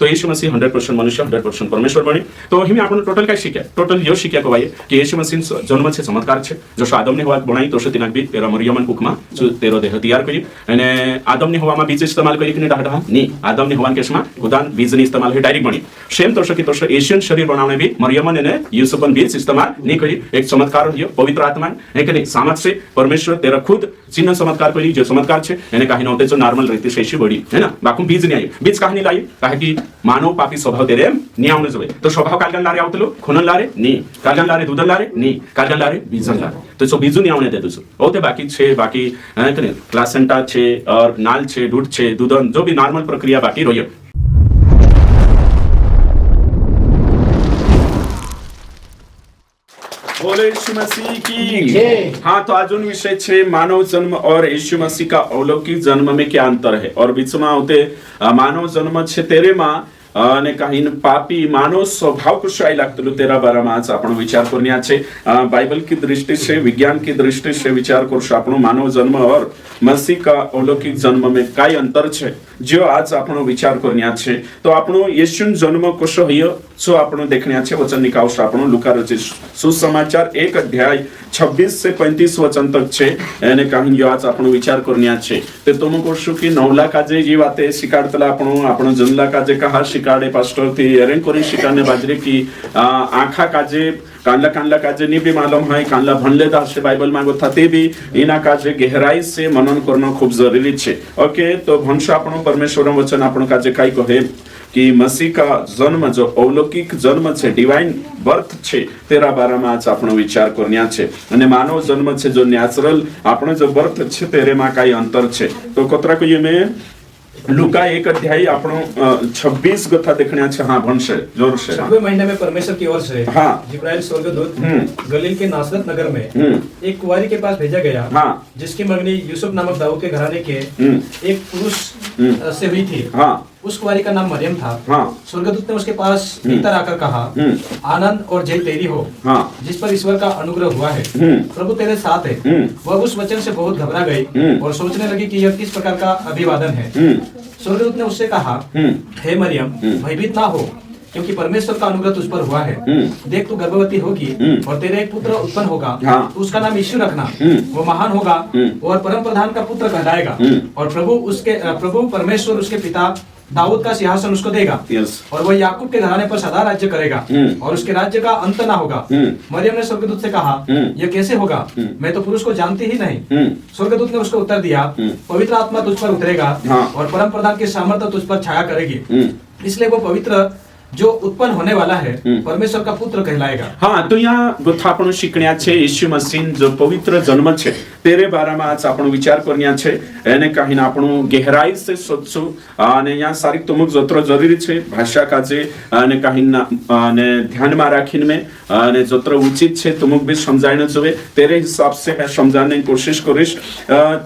तो यीशु मसीह 100% मनुष्य 100% परमेश्वर बने। तो हिमें आपण टोटल काय शिक्या टोटल यो शिक्या को भाई कि यीशु मसीह जन्म छे चमत्कार छे जो आदम ने हवा बनाई तो तिना भी तेरा मरियमन कुकमा जो तेरो देह तैयार करी अने आदम ने हवा बीज इस्तेमाल करी कि डाढा नी आदम ने हवा केसमा खुदान बीज ने इस्तेमाल है डायरेक्ट बनी सेम तो एशियन शरीर बनाने भी मरियमन ने यूसुफन बीज इस्तेमाल नहीं करी एक चमत्कार हो पवित्र आत्मा है कि नहीं सामर्थ से परमेश्वर तेरा खुद चिन्ह चमत्कार करी जो चमत्कार छे एने काही नहोते जो नॉर्मल रहती शेषी बड़ी है ना बाकू बीज नहीं आई बीज कहानी लाई काहे मानव पापी स्वभाव तेरे नहीं आउने जवे तो स्वभाव कालगन लारे आवतलो खुनन लारे नी कालगन लारे दूधन लारे नी कालगन लारे बीजन लारे तो सो बीजू नहीं आउने देतो ओते बाकी छे बाकी है कि प्लासेंटा छे और नाल छे दूध छे दूधन जो भी नॉर्मल प्रक्रिया बाकी रही बोले यीशु मसीह की। हाँ तो आज विषय छे मानव जन्म और यीशु मसीह का अलौकिक जन्म में क्या अंतर है और बीच में होते मानव जन्म छे तेरे मां અને કાહીન પાપી માનવ स्वभाव कुछ आई लागतलो तेरा बाराમાં आज आपण विचार करनिया छे बाइबल की दृष्टि से विज्ञान की दृष्टि से विचार करशो आपण मानव जन्म और मसीह का अलौकिक जन्म में काय अंतर छे जो आज आपण विचार करनिया छे तो आपण येशू जन्म कसो हयो सो आपण देखनिया छे वचन निकावशो आपण लूका रचित सुसमाचार 1 अध्याय 26 से 35 वचन तक छे एने काही आज आपण विचार करनिया छे ते तुम कोशो की नवला काजे जी वाते शिकाडतला आपण जनला काजे कहा शिकाडे पास्टर थी एरेन कोरी शिकाने बाजरे की आंखा काजे कांडला काजे नहीं भी मालूम है कांडला भणले दासे बाइबल मांगो थाते भी इना काजे गहराई से मनन करना खूब जरूरी छे ओके तो भंश आपण परमेश्वर वचन आपण काजे काई कहे कि मसीह का जन्म जो अलौकिक जन्म छे डिवाइन बर्थ छे तेरा बाराમાં आज आपण विचार करनिया छे અને मानव जन्म छे जो नेचुरल आपण जो बर्थ छे तेरे માં काई अंतर छे तो कतरा कहिए में लूका 1 अध्याय आपण 26 गथा देखने छे हां भनसे जोर से 6वें महीने में परमेश्वर की ओर से हां जिब्राइल स्वर्गदूत गलील के नासरत नगर में एक कुंवारी के पास भेजा गया हां जिसकी मंगनी यूसुफ नामक दाऊद के घराने के एक पुरुष से हुई थी हां उस कुंवारी का नाम मरियम था हाँ। स्वर्गदूत ने उसके पास भीतर आकर कहा आनंद और जय तेरी हो हाँ। जिस पर ईश्वर का अनुग्रह हुआ है प्रभु तेरे साथ है वह उस वचन से बहुत घबरा गई और सोचने लगी कि यह किस प्रकार का अभिवादन है स्वर्गदूत ने उससे कहा हे मरियम भयभीत ना हो क्योंकि परमेश्वर का अनुग्रह तुझ पर हुआ है देख तू गर्भवती होगी और तेरे एक पुत्र उत्पन्न होगा हाँ। तो उसका नाम यीशु रखना वो महान होगा और परम प्रधान का पुत्र कहलाएगा और प्रभु परमेश्वर उसके पिता दाऊद का सिंहासन उसको देगा और वह याकूब के घराने पर सदा राज्य करेगा और उसके राज्य का अंत ना होगा मरियम ने स्वर्गदूत से कहा यह कैसे होगा मैं तो पुरुष को जानती ही नहीं स्वर्गदूत ने उसको उत्तर दिया पवित्र आत्मा तुझ पर उतरेगा और परम प्रधान की सामर्थ्य तुझ पर छाया करेगी इसलिए वो पवित्र जो उत्पन्न होने वाला है परमेश्वर का पुत्र कहलाएगा। हाँ तो यहाँ गुथा आपण शिकण्या छे यीशु मसीह जो पवित्र जन्म छे तेरे बाराમાં आज आपण विचार करनिया छे एने काहीन आपण गहराई से सोचो અને यहाँ सारी तुमक जत्र जरूरी छे भाषा काजे અને काहीन અને ध्यानमा राखीन में અને जत्र उचित छे तुमक भी समजायने जोवे तेरे हिसाब से मैं समजाने की कोशिश करीश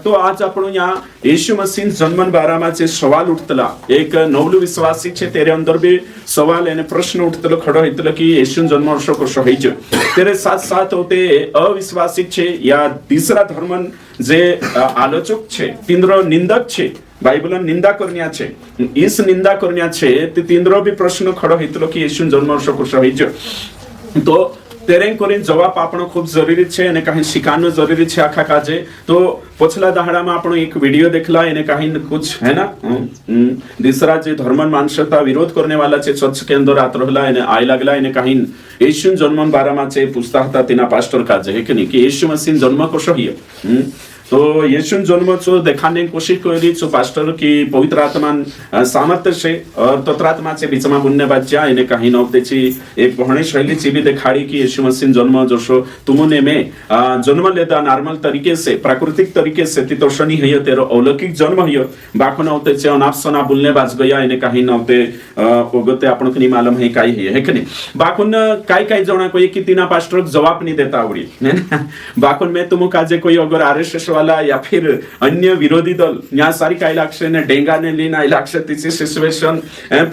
तो आज आपण यहाँ यीशु मसीह जन्मन बाराમાં जे सवाल उठतला एक नवलु विश्वासी छे तेरे अंदर भी सवाल एने प्रश्न उठतलो खड़ो हेतलो कि येशू जन्म वर्ष कसो होईजो तेरे साथ साथ होते अविश्वासी छे या तीसरा धर्मन जे आलोचक छे तीनरो निंदक छे बाइबलन निंदा करनिया छे इस निंदा करनिया छे ते तीनरो भी प्रश्न खड़ो हेतलो कि येशू जन्म वर्ष कसो होईजो तो तेरे कोरी जवाब आपण खूब जरूरी छे અને काही शिकानो जरूरी छे आखा काजे तो पछला दहाडाમાં आपण एक वीडियो देखला એને काही कुछ है ना दूसरा जे धर्मन मानसता विरोध करने वाला छे चर्च के अंदर आत रहला એને आय लागला એને काही येशू जन्म बाराમાં छे पूछता હતા તેના पास्टर काजे है कि नहीं कि येशू मसीह जन्म कसो हियो तो येशू जन्म जो देखाने की कोशिश करी जो पास्टर की पवित्र आत्मा सामर्थ्य से और तत्रात्मा से बीच में बुनने बच्चा इन्हें कहीं नौकतेची एक पहणी शैली ची भी दिखाड़ी कि यीशु मसीह जन्म जोशो तुमने में जन्म लेता नॉर्मल तरीके से प्राकृतिक तरीके से तितोषणी है तेरो अलौकिक जन्म है बाको नौते चे अनापसना बुलने बाज गया इन्हें कहीं नौते ओगते आपण को नहीं मालूम है काई है कि नहीं बाकुन काई काई जणा कोई कि तीना पास्टर जवाब नहीं देता आवड़ी बाकुन में तुम काजे कोई अगर आरएसएस वाला या फिर अन्य विरोधी दल या सारी काय लागશે ને ડેંગાને લઈને આઈ लागશે तिची सिच्युएशन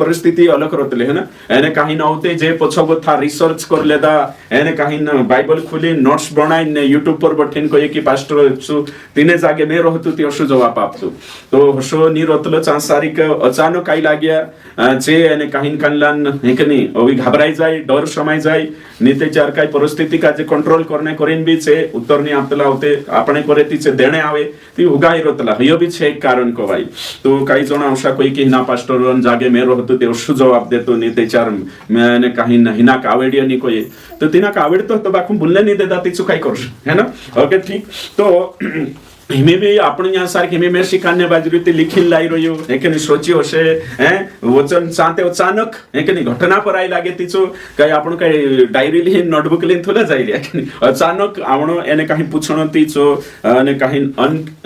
परिस्थिती अलग रहतले है ना એને काही नव्हते जे पछगोथा रिसर्च कर लेदा એને काही बाइबल खुली नोट्स बनाઈને YouTube પર બઠીને કહે કે પાસ્ટર છું તીને જાગે મે રહતું તે શું જવાબ આપતું તો હશો ની રોતલો ચાંસારી કે અચાનક કાઈ લાગ્યા જે એને काही કલ્યાણ હેકની ઓવી घबराई જાય डर समाई જાય નીતે ચાર કાઈ પરિસ્થિતિ का जे कंट्रोल करने करीन बी छे उत्तर ની આપતલા હોતે આપણે કરે તી દેણે આવે ती ઉગાઈ રોતલા હયો બી છે એક કારણ કવાય તો काही જણ આવશા કોઈ કે ના પાસ્ટર જાગે મે રહતું તે શું જવાબ દેતો નીતે ચાર મેને काही हिना कावडिया ની કોઈ તો તેના કાવડતો તો બાકુ બોલને નહીં દેતા તી શું કાઈ કરશ હે ના ઓકે ઠીક તો हिमे भी आपण यहाँ सारखे हिमे में शिकान्य बाजूरीते लिखीन लाई रह्यो है के नहीं सोची हशे हैं वचन साते अचानक है के नहीं घटना पर आई लागे तीचो काही आपण काही डायरी लिहीन नोटबुक लिहीन थोड़ा जायले है के नहीं अचानक आवणो एने काही पूछणो तीचो अने काही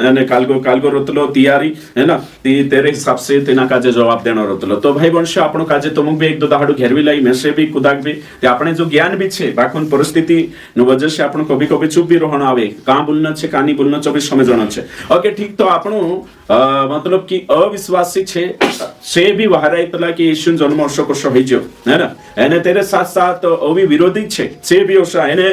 अने कालगो रोतलो तैयारी है ना ती तेरे हिसाब से तेना काजे जवाब देणो रोतलो तो भाई वंश आपण काजे तमुक भी एक दो दाहडू घेरवी लाई मेसे भी कुदाक भी ते આપણે जो ज्ञान भी छे बाकुन परिस्थिति नो वजह से आपण कभी कभी चुप भी रहणो आवे का बोलना छे कानी बोलना 24 समय ओके ठीक तो આપણું मतलब कि अविश्वासी છે भी વહારાયતલા કે ઈસુ જન્મ વર્ષો કશો હઈજો હે ને એને તેરે સાથ સાથ ઓવી વિરોધી છે भी ઓશા એને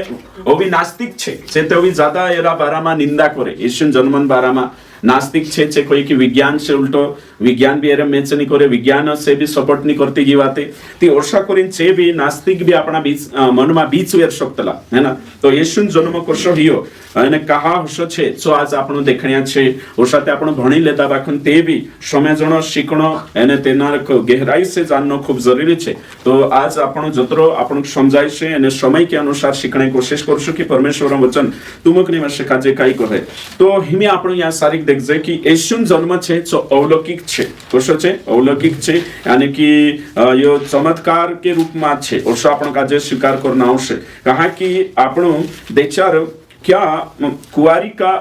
ઓવી નાસ્તિક છે તે ઓવી જ્યાદા એરા બારામાં નિંદા કરે ઈસુ જન્મન બારામાં नास्तिक छे कोई की विज्ञान से उल्टो विज्ञान भी एरम मैच नहीं करे विज्ञान से भी सपोर्ट नहीं करती की बातें ती ओरसा करीन छे भी नास्तिक भी अपना बीच मन में बीच वेर सकतला है ना तो येशुन जन्म करशो हियो અને કહા હશો છે સો આજ આપણું દેખણ્યા છે ઓસાતે આપણું ભણી લેતા બાખન તે બી સમજણો શીખણો અને તેના ગહેરાઈ से जाननो खूब जरूरी છે તો આજ આપણું જતરો આપણું સમજાય છે અને સમય કે અનુસાર શીખણે કોશિશ કરશું કે પરમેશ્વરનું વચન તુમકની માં શીખાજે કાઈ કહે તો હિમે આપણું યા સારી દેખજે કે યેશુન જન્મ છે તો અવલૌકિક છે કોશો છે અવલૌકિક છે यानी कि यो चमत्कार के रूप में છે ઓસો આપણો કાજે સ્વીકાર કરना આવશે કહા कि આપણું દેચાર क्या कुआरी का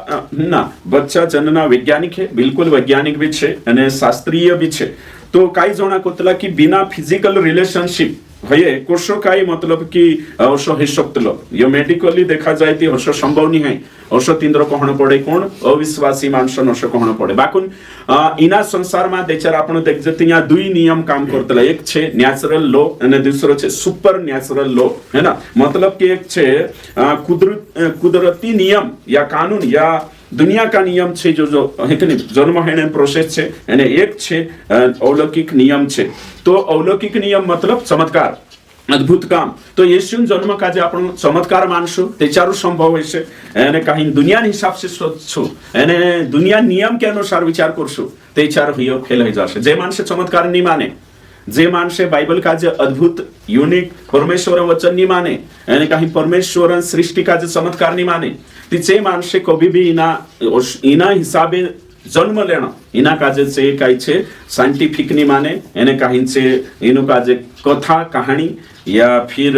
ना बच्चा जनना वैज्ञानिक है बिल्कुल वैज्ञानिक भी है અને શાસ્ત્રીય भी है तो काही जना कोतला की बिना फिजिकल रिलेशनशिप हये कोशो काही मतलब कि औषो हे शकतलो यो मेडिकली देखा जाए ती औषो संभव नहीं है औषो तींद्र कोहण पड़े कोण अविश्वासी माणसो नशो कोहण पड़े बाकुन इना संसार में देचार आपण देखजे ત્યાં दुई नियम काम करतला एक छे नेचुरल लॉ અને दूसरो छे सुपर नेचुरल लॉ है ना मतलब कि एक छे कुदरती नियम या कानून या दुनिया का नियम छे जो जन्म हेने प्रोसेस छे અને એક છે અવલૌકિક નિયમ છે તો અવલૌકિક નિયમ मतलब चमत्कार अद्भुत काम तो येशून जन्म का जे आपण चमत्कार मानशो तेचारू संभव हशे અને काही दुनिया हिसाब से सोचो અને दुनिया नियम के अनुसार विचार करशो तेचार हियो फेल हो जाशे जे मानसे चमत्कार नहीं माने जे मानसे बाइबल का जे अद्भुत यूनिक परमेश्वर वचन नहीं माने અને काही परमेश्वर सृष्टि का जे चमत्कार नहीं माने तिचे मानसे कभी भी इना हिसाबे जन्म लेना इना काजे से काही छे सायंटिफिक नहीं माने એને काही छे इनो काजे कथा कहानी या फिर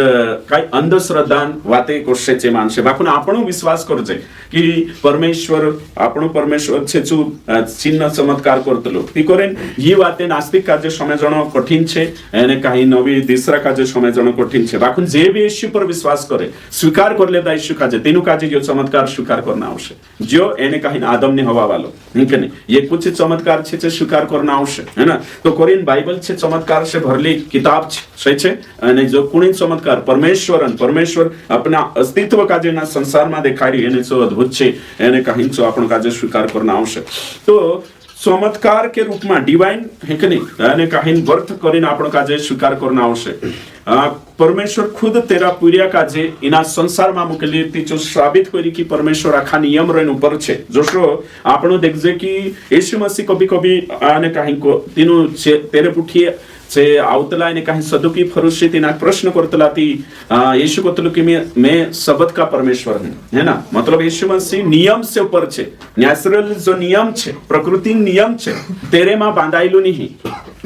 काही अंधश्रद्धा वाते करशे छे मानसे बाकुन आपणो विश्वास करजे की परमेश्वर आपणो परमेश्वर छे जो चिन्ह चमत्कार करतलो ती करेन ही वाते नास्तिक काजे समजणो कठिन छे અને काही नवी दूसरा काजे समजणो कठिन छे बाकुन जे भी यीशु पर विश्वास करे स्वीकार कर लेता यीशु काजे तेनु काजे जो चमत्कार स्वीकार करना आवश्यक जो એને काही आदम ने हवा वालो ठीक है ये कुछ चमत्कार छे स्वीकार करना आवश्यक है ना तो कोरियन बाइबल छे चमत्कार से भरली किताब छे छे અને जो कुणी चमत्कार परमेश्वर अपना अस्तित्व काजे ना संसार में देखाड़ी એને जो अद्भुत छे એને काही जो आपण काजे स्वीकार करना आवश्यक तो चमत्कार के रूप में डिवाइन है कि नहीं અને काही वर्थ કરીને आपण काजे स्वीकार करना आवश्यक परमेश्वर खुद तेरा पुरिया काजे इना संसार में मुकेली ती जो साबित करी कि परमेश्वर आखा नियम रन ऊपर छे जोशो आपण देखजे कि यीशु मसीह कभी कभी आने काही को तीनु तेरे पुठिए से आवतला ने काही सदुकी फरुशी तिना प्रश्न करतला ती यीशु कहतलो कि मैं सबत का परमेश्वर हूं है ना मतलब यीशु मसीह नियम से ऊपर छे नेचुरल जो नियम छे प्रकृति नियम छे तेरे में बांधाइलु नहीं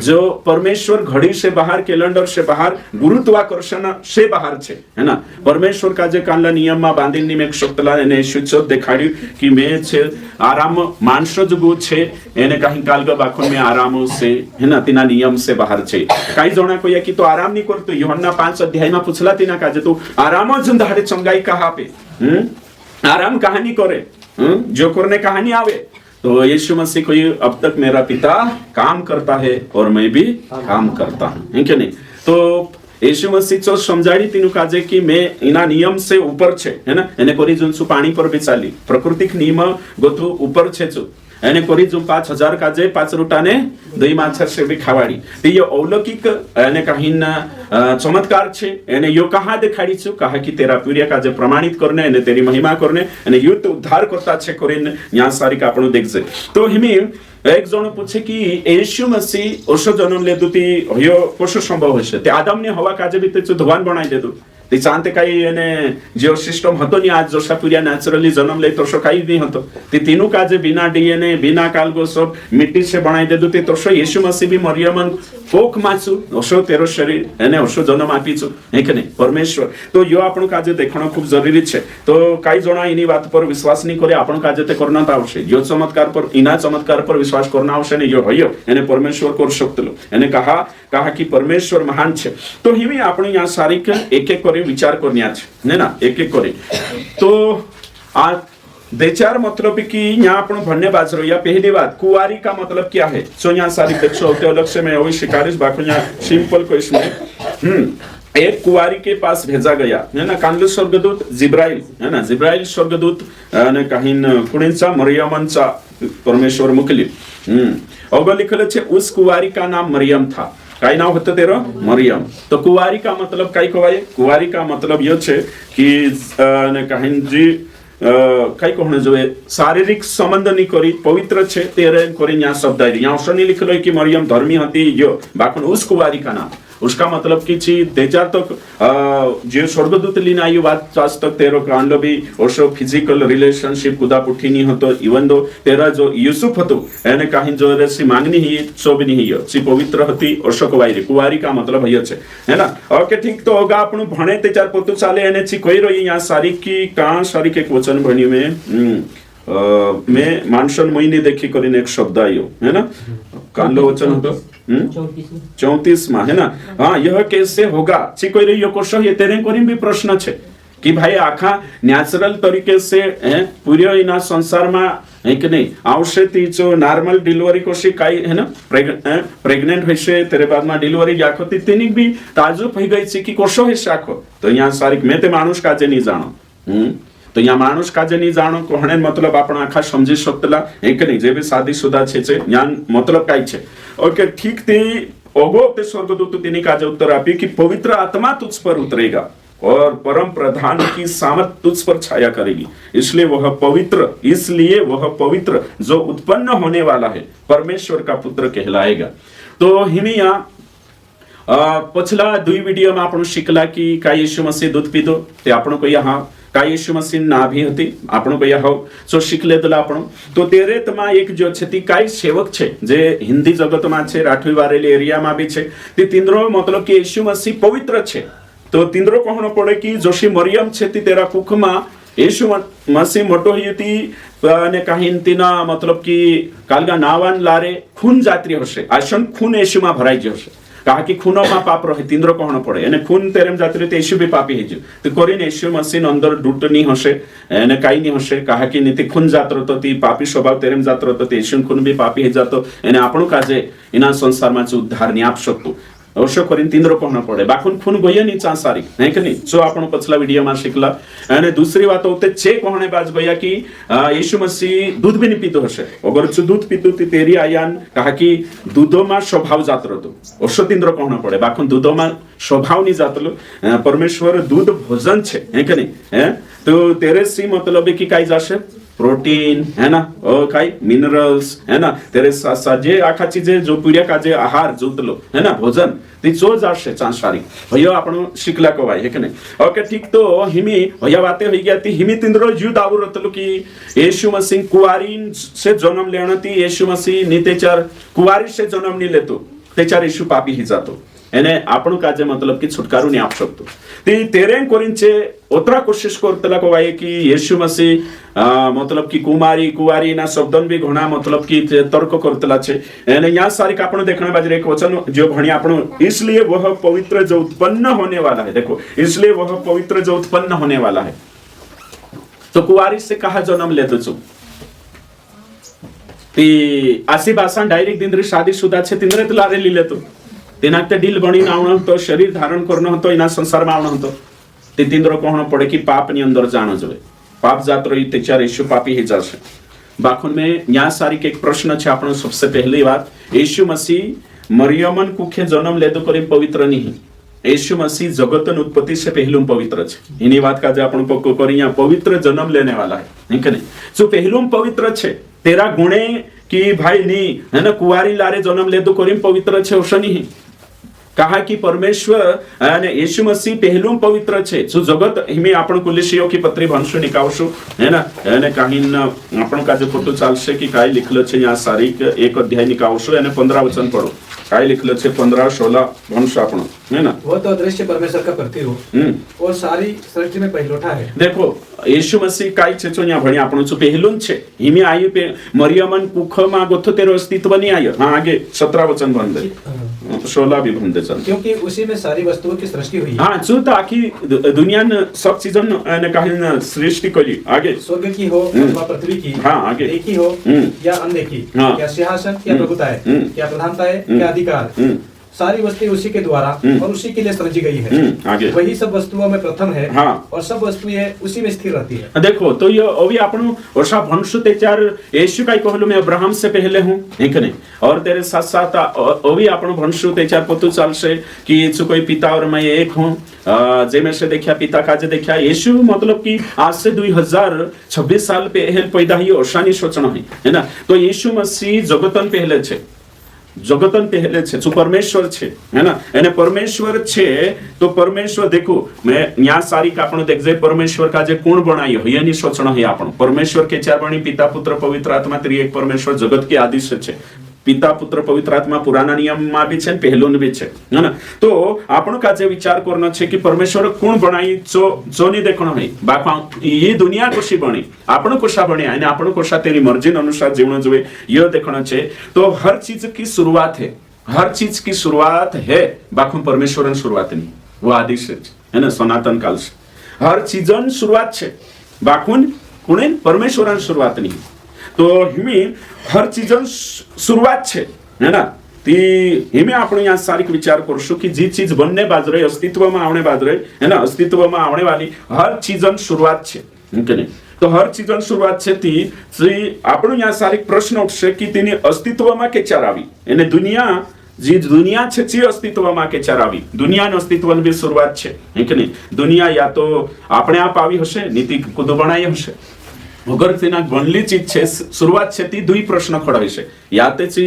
जो परमेश्वर घड़ी से बाहर कैलेंडर से बाहर गुरुत्वाकर्षण से बाहर छे है ना परमेश्वर का जे कानला नियम में बांधीने में शक्तला ने शुचो देखाड्યું कि मैं छे आराम मानसो जो छे એને काही कालगा बाखुन में आराम से है ना तिना नियम से बाहर छे काही जना कोया कि तो आराम नहीं करतो यूहन्ना 5 अध्याय में पूछला तिना काजे तो आराम जंधाडे चंगाई कहा पे आराम कहानी करे जो करने कहानी आवे। तो यीशु मसीह को अब तक मेरा पिता काम करता है और मैं भी काम करता हूँ, है कि नहीं। तो यीशु मसीह चो समझाड़ी तीनू काजे कि मैं इना नियम से ऊपर छे, है ना। एने कोरी जुन सु पानी पर भी चाली प्राकृतिक नियम गोथु ऊपर छे छु। एने कोरी जुन 5000 काजे 5 रुटाने 2 माछा से भी खावाड़ी। तो ये अलौकिक एने कहिन चमत्कार छे। एने यो कहा देखाड़ी छु, कहा कि तेरा प्रिय काजे प्रमाणित करने एने तेरी महिमा करने एने युद्ध उद्धार करता छे करिन या सारी का आपण देखजे। तो हिमी एक जण पूछे कि यीशु मसीह ओशो जन्म ले दुती हो कसो संभव होशे। ते आदम ने हवा काजे भी ते भगवान बनाई दे दु ते चांते काही एने जो सिस्टम हतो नि आज जसा पुरिया नॅचरली जन्म ले तसो काही नहीं हतो। ते तीनों काजे बिना डीएनए बिना कालगो सब मिट्टी से बनाई दे दु ते तसो यीशु मसीह भी मरियमन कोक माचु ओशो तेरो शरीर एने ओशो जन्म आपिचु, है कि नहीं परमेश्वर। तो यो आपण काजे देखणं खूप जरुरी छे। तो काही जण इनी बात पर विश्वास नहीं करे, आपण काजे ते करना आवश्यक। यो चमत्कार पर इना चमत्कार पर विश्वास करना आवश्यक नहीं। यो होयो एने परमेश्वर कर शकतलो। एने कहा कि परमेश्वर महान छे। तो हिमी आपण या सारिक एक एक करे विचार करनिया छे, ने ना एक एक करे। तो आ दे चार मतलब कि यहाँ अपन भन्ने बाजरो या पहली बात कुवारी का मतलब क्या है। सो यहाँ सारी देखो होते अलग से मैं वही शिकारिश बाकी यहाँ सिंपल को इसमें एक कुवारी के पास भेजा गया, है ना। कांदल स्वर्गदूत जिब्राइल, है ना। जिब्राइल स्वर्गदूत ने कहीं कुणींचा मरियमनचा परमेश्वर मुकली। अगो लिखल छे उस कुवारी का नाम मरियम था। काय नाव होतं तेरो मरियम। तो कुवारी का मतलब काय कवाय। कुवारी का मतलब यो छे कि ने कहीं जी काय कहणे जो शारीरिक संबंध नहीं करी पवित्र छे तेरे करी यहाँ शब्द है। यहाँ उसने लिखलो है कि मरियम धर्मी हती यो बाकुन उस कुवारी का नाम। उसका मतलब कि ची देचार तक जो स्वर्गदूत लीन आयु बात आज तक तेरो कांडो भी ओशो फिजिकल रिलेशनशिप कुदा पुठी नहीं होतो। इवन दो तेरा जो यूसुफ हतो एने कहीं जो रेसी मांगनी ही सो भी नहीं हियो ची पवित्र हती ओशो कुवारी। कुवारी का मतलब हियो छे, है ना। ओके ठीक। तो होगा आपण भणे ते चार पोतु चाले एने ची कोई रही यहाँ सारी की का सारी के वचन भणी में मैं मानसन महीने देखी करीने एक शब्द आयो, है ना। कांडो वचन होतो 34 में, है ना। हाँ यह कैसे होगा ची कोई रही क्वेश्चन ये तेरे कोरी भी प्रश्न छे कि भाई आखा नेचुरल तरीके से पूरे इना संसार में है कि नहीं आवश्यक जो नॉर्मल डिलीवरी कोशी काई है ना प्रेग्नेंट होइसे तेरे बाद में डिलीवरी जाखो तिनी भी ताजुब हो गई कि कोशो है शाखो। तो यहाँ सारी मैं ते मानुष काजे नहीं जानो। तो यहाँ मानुष काजे नहीं जानो कहणे मतलब आपण आखा समझी सकतला, है कि नहीं। जे भी शादीशुदा छे ज्ञान मतलब काय छे। ओके ठीक। ते ओगो ते स्वर्गदूत तिनी काजे उत्तर आपी कि पवित्र आत्मा तुझ पर उतरेगा और परम प्रधान की सामर्थ तुझ पर छाया करेगी। इसलिए वह पवित्र जो उत्पन्न होने वाला है परमेश्वर का पुत्र कहलाएगा। तो हिमिया पछला दुई वीडियो में आपण शिकला कि का यीशु मसीह दूध पीधो ते आपण को यहाँ का यीशु मसीह ना भी हती आपण को यहाँ सो शिकले दला आपण। तो तेरे तमा एक जो छती काई सेवक छे जे हिंदी जगत में छे राठवी वारेली एरिया में भी छे ते तिंद्रो मतलब कि यीशु मसीह पवित्र छे। तो तिंद्रो कहनो पड़े कि जोशी मरियम छे ती तेरा कुख में यीशु मसीह मोटो हियती ने कहीं तिना मतलब कि कालगा नावान लारे खून जात्री होशे आशन खून यीशु में भराई जशे। कहा कि खूनो में पाप रहे तिंद्रो कहनो पड़े एने खून तेरेम जात्री ते यीशु भी पापी हेजु। तो करिन यीशु मसीह अंदर डूट नहीं होशे एने काई नहीं होशे। कहा कि नीति खून जात्र तो ती पापी स्वभाव तेरेम जात्र तो यीशु खून भी पापी हे जातो एने आपणो काजे इना संसार में उद्धार नहीं आप शकतो। अवश्य करीन तिंद्रो कहना पड़े बाकुन खून गोये नहीं चांसारी, है कि नहीं। सो आपण पछला वीडियो में शिकला। एने दूसरी बात होते चे कहने बाज गया कि यीशु मसीह दूध भी नहीं पीतो हशे। अगर जो दूध पीतो ती तेरी आयान कहा कि दूधो में स्वभाव जात रहतो अवश्य तिंद्रो कहना पड़े बाकुन दूधो में स्वभाव नहीं जातलो। परमेश्वर दूध भोजन छे, है कि नहीं। है तो तेरे सी मतलब कि काई जाशे प्रोटीन, है ना, और काई मिनरल्स, है ना। तेरे साथ जे आखा चीजे जो पीड़िया का जे आहार जोतलो, है ना, भोजन ती जो जाशे चांसारी भैया आपण शिकला को भाई, है कि नहीं। ओके ठीक। तो हिमी भैया बातें हो गया थी हिमी तिंद्रो जीव दावर रतलो कि यीशु मसीह कुवारी से जन्म लेना थी। यीशु मसीह नितेचार कुवारी से जन्म नहीं लेतो तेचार यीशु पापी ही जातो एने आपण काजे मतलब कि छुटकारू नहीं आप सकतो। ती तेरे कोरिंचे ओतरा कोशिश करतला को भाई कि यीशु मसीह मतलब कि कुवारी ना शब्दन भी घणा मतलब कि तर्क करतला छे एने यहाँ सारी का आपण देखने बाजरे एक वचन जो भणी आपण इसलिए वह पवित्र जो उत्पन्न होने वाला है। देखो इसलिए वह पवित्र जो उत्पन्न होने वाला है। तो कुवारी से कहा जन्म लेतो छु ती अशी भाषण डायरेक्ट दिंद्री शादीशुदा छे तिंद्रे तो लारे लिलेतो तिना ते डील बनी नावण तो शरीर धारण करनो तो इना संसार मावण तो ते तिंद्रो कोहण पड़े की पाप नि अंदर जाणो जोवे पाप जात रही तेचार यीशु पापी ही जाशे बाखुन में न्याय सारी के एक प्रश्न छे आपण सबसे पहली बात यीशु मसीह मरियमन कुखे जन्म लेदो करे पवित्र नहीं यीशु मसीह जगतन उत्पत्ति से पहलू पवित्र छे इनी बात का जे आपण पक्को करी यहाँ पवित्र जन्म लेने वाला है नहीं जो पहलू पवित्र छे तेरा गुणे की भाई नी है ना कुवारी लारे जन्म लेदो करे पवित्र छे ओशो नहीं कहा कि परमेश्वर અને यीशु मसीह पहलू पवित्र छे जो जगत हिमे आपण कुलेशियो की पत्री भंशु निकावशु है ना અને કાહીન आपण का जो फोटो चालશે कि काय लिखलं છે या सारी एक अध्याय निकावशु અને 15 वचन पढो काय लिखलं છે 15 16 भंशु आपण है ना वो तो दृश्य परमेश्वर का प्रतिरूप और सारी सृष्टि में पहिलोठा है देखो यीशु मसीह काय छे जो या भणी आपण जो पहलून छे हिमे आयु पे मरियमन कुखमा गोथो तेरो अस्तित्व नहीं आयो हां आगे 17 वचन बंद 16 भी बंद क्योंकि उसी में सारी वस्तुओं की सृष्टि हुई हाँ जो तो आखी दुनिया ने सब चीजों ने कहीं सृष्टि करी आगे स्वर्ग की हो अथवा पृथ्वी की हाँ आगे देखी हो या अनदेखी या सिंहासन या प्रभुताएं या प्रधानताएं या अधिकार सारी वस्तुएं उसी के द्वारा और उसी के लिए सृजी गई है आगे वही सब वस्तुओं में प्रथम है हाँ और सब वस्तुएं उसी में स्थिर रहती है देखो तो ये अभी आपण वर्षा भंशु तेचार यीशु का कहलु मैं अब्राहम से पहले हूं ठीक नहीं और तेरे साथ साथ अभी आपण भंशु तेचार पतु चलसे कि यीशु कोई पिता और मैं एक हूं जे में से देखा पिता का जे देखा यीशु मतलब कि आज से 2026 साल पहले पैदा ही ओशानी सोचना है ना तो यीशु मसीह जगतन पहले छे जगतन पहले छे जो परमेश्वर छे है ना एने परमेश्वर छे तो परमेश्वर देखो मैं यहाँ सारी का आपण देख जे परमेश्वर का जे कोण बनायो ये नहीं सोचना है आपण परमेश्वर के चार बणी पिता पुत्र पवित्र आत्मा त्रि एक परमेश्वर जगत के आदि से छे पिता पुत्र पवित्र आत्मा पुराना नियम में भी छे पहलून भी छे है ना तो आपण का जे विचार करना छे कि परमेश्वर कोण बनाई जो नहीं देखना है बापा ये दुनिया कोशी बनी आपण कोशा बने आणि आपण कोशा तेरी मर्जी अनुसार जीवन जोवे ये देखना छे तो हर चीज की शुरुआत है हर चीज की शुरुआत है बाखुन परमेश्वर की शुरुआत नहीं वो आदि से है ना सनातन काल से हर चीजन शुरुआत छे बाखुन कुणे परमेश्वर की शुरुआत नहीं तो हिमे हर चीजन शुरुआत छे है ना ती हिमे आपण यहाँ सारिक विचार करशु कि जी चीज बनने बाज रही अस्तित्व में आवने बाज रही है ना अस्तित्व में आवने वाली हर चीजन शुरुआत छे नहीं तो हर चीजन शुरुआत छे ती आपण यहाँ सारिक प्रश्न उठशे कि तेनी अस्तित्व में के चार आवी एने दुनिया जी दुनिया छे ची अस्तित्व में के चार आवी दुनिया नो अस्तित्व भी शुरुआत छे नहीं दुनिया या तो आपणे आप आवी हशे नीति खुद बनाई हशे अगर तेना बनली चीज छे शुरुआत छे ती दुई प्रश्न खड़ा हशे या तेची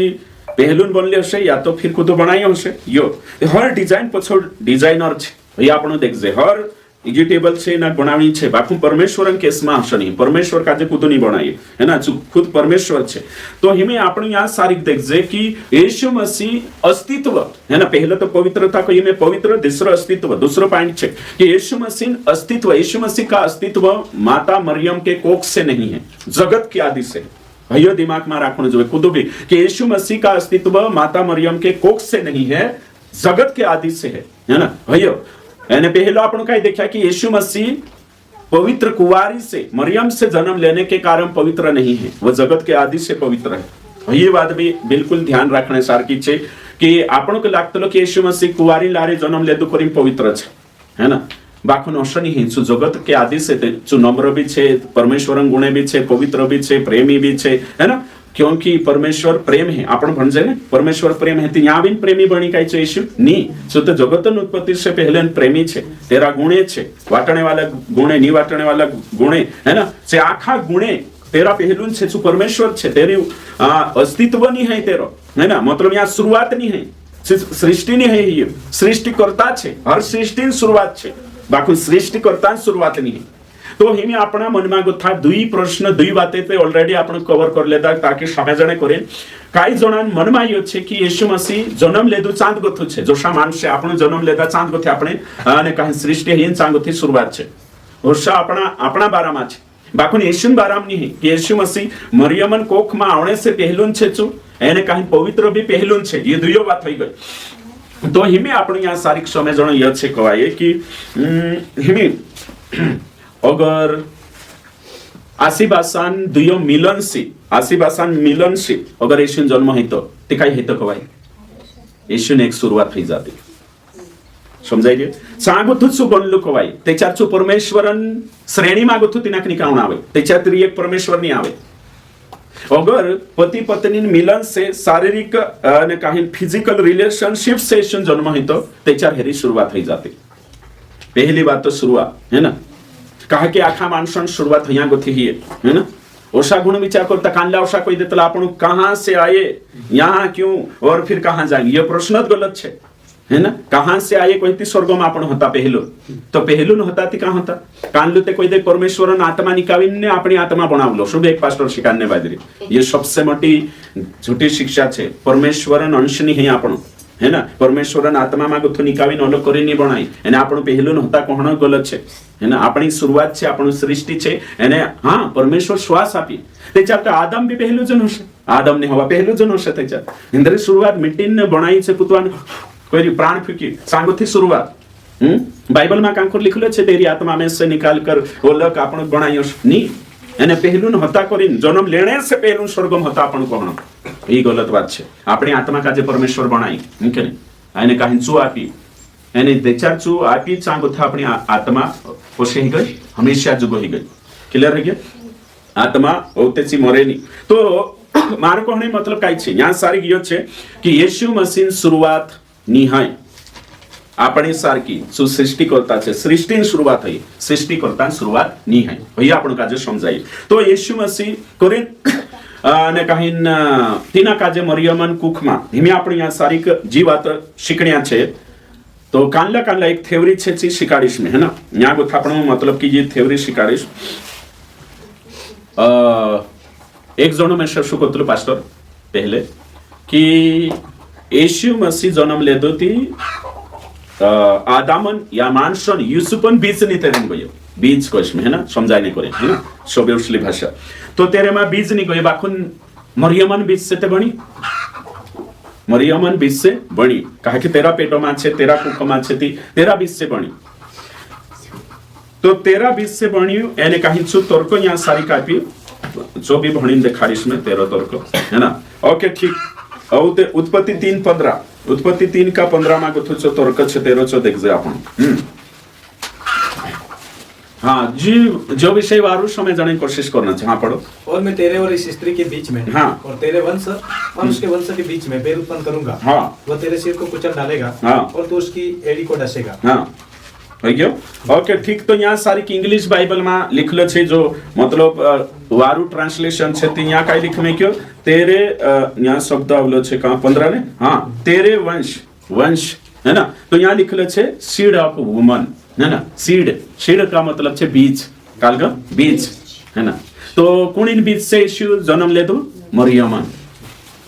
पहलून बनली हशे या तो फिर खुद बनाई हशे यो हर डिजाइन पछो डिजाइनर छे या आपण देखजे हर इजिटेबल छे ना बनावी छे बाकू परमेश्वर केस में हशे नहीं परमेश्वर का जे खुद नहीं बनाई है ना खुद परमेश्वर छे तो हिमे आपण यहाँ सारिक देखजे कि यीशु मसीह अस्तित्व है ना पहले तो पवित्रता को में पवित्र दूसरा अस्तित्व दूसरा पॉइंट छे कि यीशु मसीह अस्तित्व यीशु मसीह का अस्तित्व माता मरियम के कोख से नहीं है जगत के आदि से भैया दिमाग में रखना जो खुद भी कि यीशु मसीह का अस्तित्व माता मरियम के कोख से नहीं है जगत के आदि से है ना भैया एने पहले आपण काय देखा कि यीशु मसीह पवित्र कुवारी से मरियम से जन्म लेने के कारण पवित्र नहीं है वह जगत के आदि से पवित्र है ये बात भी बिल्कुल ध्यान रखने सारखी छे कि आपण को लागतलो कि यीशु मसीह कुवारी लारे जन्म लेदो करी पवित्र छे है ना बाखुन अशनी ही जो जगत के आदि से जो नम्र भी छे परमेश्वर गुणे भी छे पवित्र भी छे प्रेमी भी छे है ना क्योंकि परमेश्वर प्रेम है आपण भणजे ने परमेश्वर प्रेम है ती यहाँ भी प्रेमी बनी काय छे यीशु नी सो तो जगतन उत्पत्ति से पहले प्रेमी छे तेरा गुणे छे वाटने वाला गुणे नी वाटने वाला गुणे है ना से आखा गुणे तेरा पहलून छे जो परमेश्वर छे तेरी अस्तित्व नहीं है तेरो है ना मतलब यहाँ शुरुआत नहीं है सृष्टि नहीं है ये सृष्टिकर्ता छे हर सृष्टि की शुरुआत छे बाकी सृष्टिकर्ता शुरुआत नहीं है तो हिमे अपना मन में गोथा दुई प्रश्न दुई बातें पे ऑलरेडी आपण कवर कर लेता ताकि समझने करे काही जणान मन में यो छे कि यीशु मसीह जन्म लेदो चांद गोथो छे जो सामान से आपण जन्म लेदा चांद गोथे आपणे અને काही सृष्टि हिन चांद गोथी शुरुआत छे वर्षा अपना बारा में छे बाकुन यीशु बाराम नहीं कि यीशु मसीह मरियमन कोख में आवणे से पहलून छे छु एने काही पवित्र भी पहलून छे ये दुयो बात થઈ गई तो हिमे आपण यहाँ सारी समझण ये छे कवाये कि हिमे अगर आसीबासान दुयो मिलन से अगर येशून जन्म हेतो ते काय हेतं कवाय येशून एक सुरुवात होई जाते समजायले सांगोथुच बनलो कवाय त्याच्याचो परमेश्वरन श्रेणी मागोथु तिनाकनी काउन आवे त्याच्यात एक परमेश्वर नहीं आवे अगर पति पत्नी मिलन से शारीरिक ने काही फिजिकल रिलेशनशिप से येशून जन्म हेतो त्याच्यात हेरी शुरुआत होई जाते पहली बात तो शुरुआत है ना कहा कि आखा मानसन शुरुआत यहाँ गोथी ही है ना ओषा गुण विचार करता कांडला ओषा कोई देतला आपण कहां से आए यहाँ क्यों और फिर कहां जाएंगे ये प्रश्न गलत है ना कहां से आए कोई स्वर्ग में आपण होता पहलो तो पहलो न होता ती कहां होता कांडलू ते कोई दे परमेश्वरन आत्मा निकावीने अपनी आत्मा बनावलो शुभ एक पास्टर शिकाने बाजरी ये सबसे मोटी झूठी शिक्षा है परमेश्वरन अंशनी है आपण है ना परमेश्वरन आत्मा में गुथु निकावीने अलग करीने बनाई एने आपण पहलो न होता कोहणो गलत है ना अपनी शुरुआत છે આપણું સૃષ્ટિ છે એને હા પરમેશ્વર શ્વાસ આપી त्याच्यात आदम भी पहलो जन हશે आदम ने हवा पहलो जन हશે त्याच्यात इंद्र शुरुआत मिट्टीन ने बनाई છે पुतवान कोई प्राण फूकी सांगोथी शुरुआत बाइबल में कांकोर लिखलो છે तेरी आत्मा में से निकाल कर ओलक आपण बनायो नी એને પહેલું હતા કરીને જન્મ લેણે से પહેલું સ્વર્ગમ હતા आपण કોણ એ ગલત વાત છે આપણી આત્મા કાજે પરમેશ્વર બનાઈ કે નહીં આને કાહી ચુ આપી એને દેચારચુ आपी चांगो था अपनी आत्मा पोषे ही गई हमेशा जुगो ही गई क्लियर है क्या आत्मा ओतेची मरेनी तो मार को नहीं मतलब काय छे यहाँ सारी गयो छे कि येशू मसीह शुरुआत निहाय अपनी सारकी जो सृष्टि करता छे सृष्टि शुरुआत है सृष्टि करता शुरुआत निहाय भैया आपण काजे समजाई तो येशू मसीह कोरिन ने काही तीना काजे मरियमन कुखमा हिमे आपण यहाँ सारी जी बात शिकण्या छे तो कानला एक थ्योरी छे ची शिकाड़ीश में है ना यहाँ को थापणो मतलब कि ये थ्योरी शिकाड़ीश एक जनो में शशु कोतलो पास्टर पहले कि येशू मसीह जन्म ले दो ती आदामन या मानसन यूसुफन बीज नहीं तेरे गयो बीज कोश में है ना समझाई नहीं करे है ना शोबेउसली भाषा तो तेरे में बीज नहीं गयो बाखुन मरियमन बीज से ते बनी मरियमन बीज से बनी कहा कि तेरा पेटो में छे तेरा कुख में छे तेरा बीज से बनी तो तेरा बीज से बनी एने कहीं छु तर्क यहाँ सारी कापी जो भी भणीन देखाड़ीश में तेरा तर्क है ना ओके ठीक उत्पत्ति 3:15 उत्पत्ति 3:15 में गुथु छो तर्क छे तेरो छो देख जे आपण हाँ जी जो विषय वारू समय जाने की कोशिश करना चाहिए हाँ पढ़ो और मैं तेरे और इस स्त्री के बीच में हाँ और तेरे वंश और उसके वंश के बीच में बैर उत्पन्न करूंगा हाँ वो तेरे सिर को कुचल डालेगा हाँ और तू उसकी एड़ी को डसेगा हाँ हो गयो ओके ठीक तो यहाँ सारी की इंग्लिश बाइबल में लिखलो छे जो मतलब वारू ट्रांसलेशन छे ती यहाँ काई लिख में क्यों तेरे यहाँ शब्द आवलो छे कहाँ 15 ने हाँ तेरे वंश है ना तो यहाँ लिखलो छे सीड ऑफ वुमन है ना सीड का मतलब छे बीज कालगा बीज है ना तो कुणीन बीज से यीशु जन्म ले दो मरियमन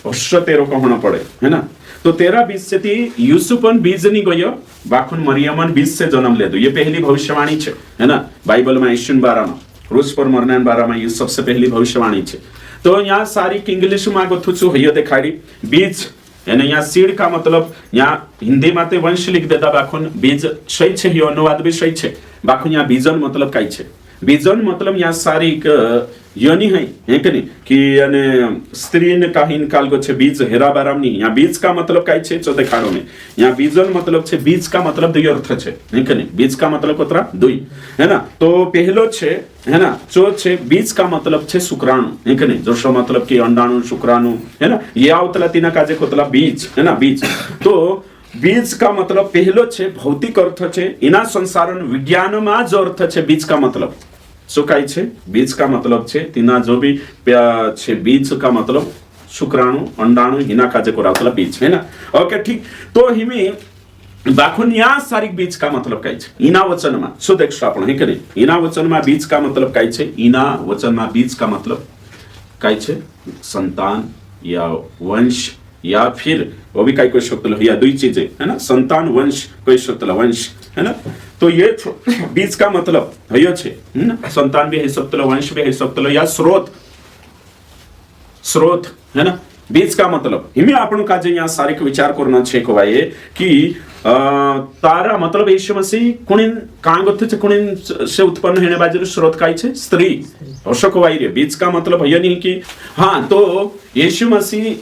अवश्य तेरो कहना पड़े है ना तो तेरा बीज से थी यूसुफन बीज नहीं गयो बाखुन मरियमन बीज से जन्म ले दो ये पहली भविष्यवाणी छे है ना बाइबल में यीशु बारा में क्रूस पर मरने बारा में ये सबसे पहली भविष्यवाणी छे तो यहाँ सारी इंग्लिश में गोथु छु हयो देखाड़ी बीज यानी यहाँ सीड का मतलब यहाँ हिंदी में वंश लिख देता बाखुन बीज सही छे यो अनुवाद भी सही छे बाखुन यहाँ बीजन मतलब काई छे बीजन मतलब यहाँ सारी योनि है कि नहीं कि यानी स्त्री ने का इनकाल को छे बीज हेरा बाराम नहीं यहाँ बीज का मतलब काई छे चो देखाड़ो में यहाँ बीजन मतलब छे बीज का मतलब दुई अर्थ छे है कि नहीं बीज का मतलब कोतरा दुई है ना तो पहलो छे है ना जो छे बीज का मतलब छे शुक्राणु है कि नहीं जो मतलब कि अंडाणु शुक्राणु है ना ये आवतला तीना काजे कोतला बीज है ना बीज तो बीज का मतलब पहलो छे भौतिक अर्थ छे इना संसारन विज्ञान में जो अर्थ छे बीज का मतलब सो काई छे बीज का मतलब छे तीना जो भी छे बीज का मतलब शुक्राणु अंडाणु हिना काजे कोरावतला बीज है ना ओके ठीक तो हिमे बाखुन यहाँ सारी बीज का मतलब काई छे इना वचन में सो देखशो आपण है के नहीं इना वचन में बीज का मतलब काई छे इना वचन में बीज का मतलब काई छे संतान या वंश या फिर वो भी कोई शब्द या दुई चीजें है ना संतान वंश कोई शब्द वंश है ना तो ये बीज का मतलब है छे ना संतान भी है शब्द वंश भी है शब्द या स्रोत है ना बीज का मतलब हिमी आपण काजे यहाँ सारिक विचार करना छे को भाई कि तारा मतलब यीशु मसीह कुणीन कांगोथे छे कुणीन से उत्पन्न होने बाजर स्रोत काय छे स्त्री अशोक भाई रे बीज का मतलब है नहीं कि हाँ तो यीशु मसीह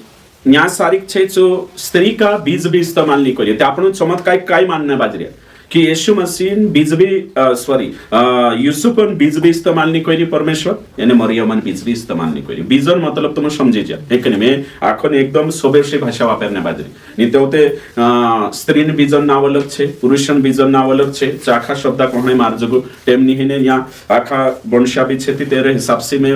न्याय सारिक छे जो स्त्री का बीज भी इस्तेमाल नहीं करिए ते आपण चमत्कार काय मानने बाजरे कि यीशु मसीह बीज भी यूसुफ बीज भी इस्तेमाल नहीं करी परमेश्वर यानी मरियमन बीज भी इस्तेमाल नहीं करी बीजन मतलब तुम समझी जा एक में आखो ने एकदम सोबेरशी भाषा वापरने बाजरी नहीं तो ते स्त्रीन बीजन नाव अलग छे पुरुषन बीजन नाव अलग छे आखा शब्द कोणे मार जगो टेम नहीं ने या आखा वंशा भी छे तेरे हिसाब से में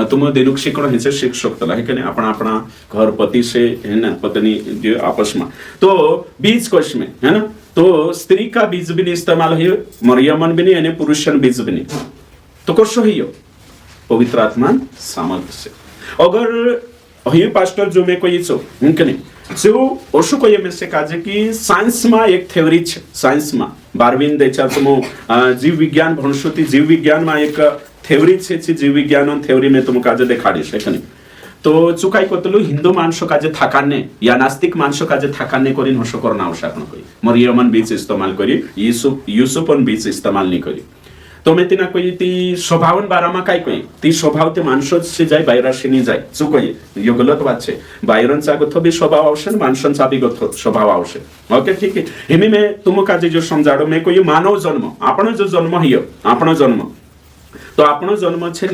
तुम दिनुक शिकण हिचे शिक शकतला है कि अपना अपना घर पति से है ना पत्नी जो आपस में तो बीज कोश में है ना तो स्त्री का बीज भी नहीं इस्तेमाल है मरियमन भी नहीं यानी पुरुषन बीज भी नहीं तो कोशो है पवित्र आत्मा सामर्थ्य से अगर ये पास्टर जो मैं कोई सो मुमकिन है जो ओशो को ये में से काजे कि साइंस में एक थ्योरी छे साइंस में 12 देचा तुम जीव विज्ञान भणशोती जीव विज्ञान में एक थ्योरी छे जीव विज्ञान थ्योरी में तुम काजे देखाडीश है तो चुकाई कोतलु हिंदू मानसो काजे थाकाने या नास्तिक मानसो काजे थाकाने करिन हसो करना आवश्यक न कोई मरियमन बीज इस्तेमाल करी यूसुफन बीज इस्तेमाल नहीं करी तो मैं तिना कोई ती स्वभावन बारामा काय कोई ती स्वभाव ते मानसो से जाय बायराशी नहीं जाय चुकोय यो गलत बात छे बायरनचा गथो भी स्वभाव आवश्यक मानसनचा भी गथो स्वभाव आवश्यक ओके ठीक है हेमी में तुम काजे जो समझाडो मैं कोई मानव जन्म आपण जो जन्म हियो आपण जन्म तो आपण जन्म छे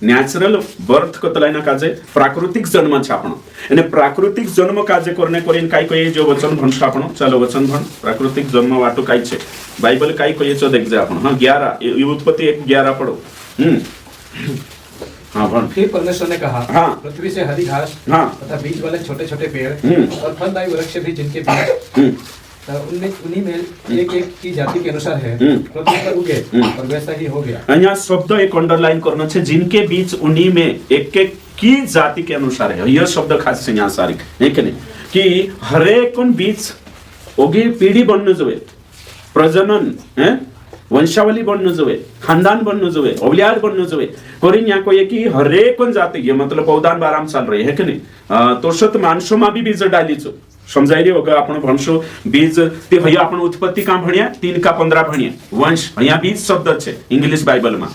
नेचुरल बर्थ कतलाय ना काजे प्राकृतिक जन्म छे आपण અને प्राकृतिक जन्म काजे करने करिन काय कहे जो वचन भणस आपण चलो वचन भण प्राकृतिक जन्म वाटो काय छे बाइबल काय कहे छो देख जा आपण हां 11 उत्पत्ति 1:11 पढ़ो हाँ भण फिर परमेश्वर ने कहा हाँ पृथ्वी से हरी घास हाँ तथा बीज वाले छोटे-छोटे पेड़ और फलदायी वृक्ष भी जिनके बीज उन्हीं में एक की जाति के अनुसार है पृथ्वी पर उगे और वैसा ही हो गया यहाँ शब्द एक अंडरलाइन करना है जिनके बीच उन्हीं में एक की जाति के अनुसार है यह शब्द खास से यहाँ सारी है कि नहीं कि हरेक बीच ओगे पीढ़ी बनने जो प्रजनन है वंशावली बनने जो खानदान बनने जो औलियाद बनने जो कोरिन यहाँ को ये कि हरेक जाति ये मतलब पौदान बाराम चल रही है कि नहीं तो शत मानसो में भी बीज डाली जो समझाई रही होगा आपण भणशो बीज ते भैया आपण उत्पत्ति का भणिया 3 का 15 भणिया वंश यहाँ बीज शब्द छे इंग्लिश बाइबल में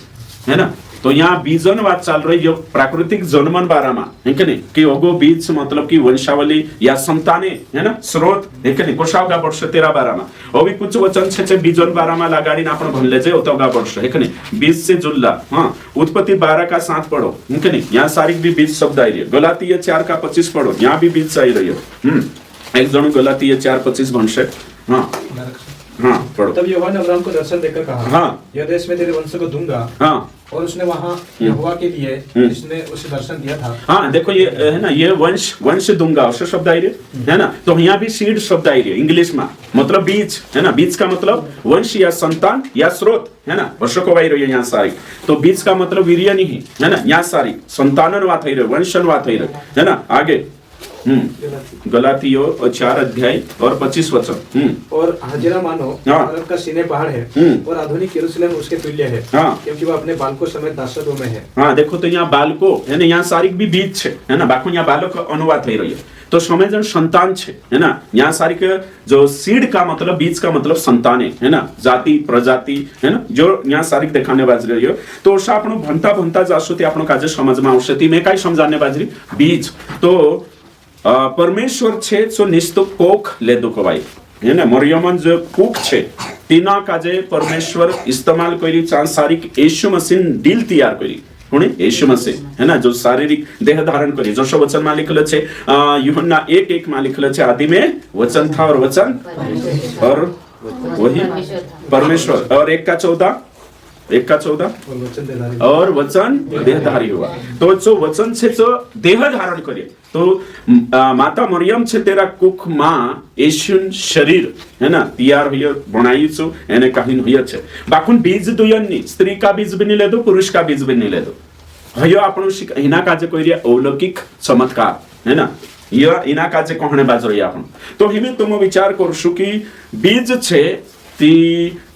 है ना तो यहाँ बीजन बात चल रही है प्राकृतिक जन्मन बारा में है कि नहीं कि ओगो बीज मतलब कि वंशावली या संताने है ना स्रोत है कि नहीं कोशावगा वर्ष 13 बारा में अभी कुछ वचन छे बीजन बारा में लगाड़ी आपण भणले जे ओतोगा वर्ष है कि नहीं बीज से जुल्ला हाँ उत्पत्ति 12 का 7 पढ़ो है कि नहीं यहाँ सारी भी बीज शब्द आई रही है गलातिया 4 का 25 पढ़ो यहाँ भी बीज आई रही है एक जन गलातिया 4:25 भणशे हाँ हाँ पढ़ो तब यहोवा ने अब्राहम को दर्शन देकर कहा हाँ यह देश में तेरे वंश को दूंगा हाँ और उसने वहाँ यहोवा के लिए जिसने उसे दर्शन दिया था हाँ देखो ये है ना ये वंश दूंगा उसे शब्द आई रही है ना तो यहाँ भी सीड शब्द आई रही है इंग्लिश में मतलब बीज है ना बीज का मतलब वंश या संतान या स्रोत है ना वर्षों को वाई रही है यहाँ सारी तो बीज का मतलब वीर्य नहीं है ना यहाँ सारी संतानन बात हो रही वंशन बात हो रही है ना आगे गलातियों 4 अध्याय और 25 वचन और हाजिरा मानो अरब का सीने पहाड़ है और आधुनिक यरूशलेम उसके तुल्य है क्योंकि वो अपने बालकों समेत दासत्व में है हाँ देखो तो यहाँ बालको है ना यहाँ सारी भी बीज है ना बाको यहाँ बालक अनुवाद हो रही है तो समय जन संतान है ना यहाँ सारी के जो सीड का मतलब बीज का मतलब संतान है ना जाति प्रजाति है ना जो यहाँ सारी देखाने बाज रही है तो आपण भणता भणता जासो ते आपण काजे समझ में आवश्यक थी मैं काय समझाने बाजरी बीज तो परमेश्वर छे जो निस्तुक कोख ले दो भाई है ना मरियमन जो कुक छे तीना काजे परमेश्वर इस्तेमाल करी सांसारिक यीशु मसीह दिल तैयार करी कोने यीशु मसीह है ना जो शारीरिक देह धारण करी जो वचन में लिखल छे यूहन्ना 1:1 में लिखल छे आदि में वचन था और वचन और वही परमेश्वर और 1:14 और वचन देहधारी हुआ तो जो वचन से जो देह धारण करे तो माता मरियम छे तेरा कुख मां येशुन शरीर है ना तैयार हुई बनाई छो एने कहीं हुई छे बाकुन बीज दुयनी स्त्री का बीज भी नहीं ले दो पुरुष का बीज भी नहीं ले दो हयो आपण हिना काजे कोई अलौकिक चमत्कार है ना ये इना काजे कहणे बाज रही आपण तो हिमे तुम विचार करशु कि बीज छे ती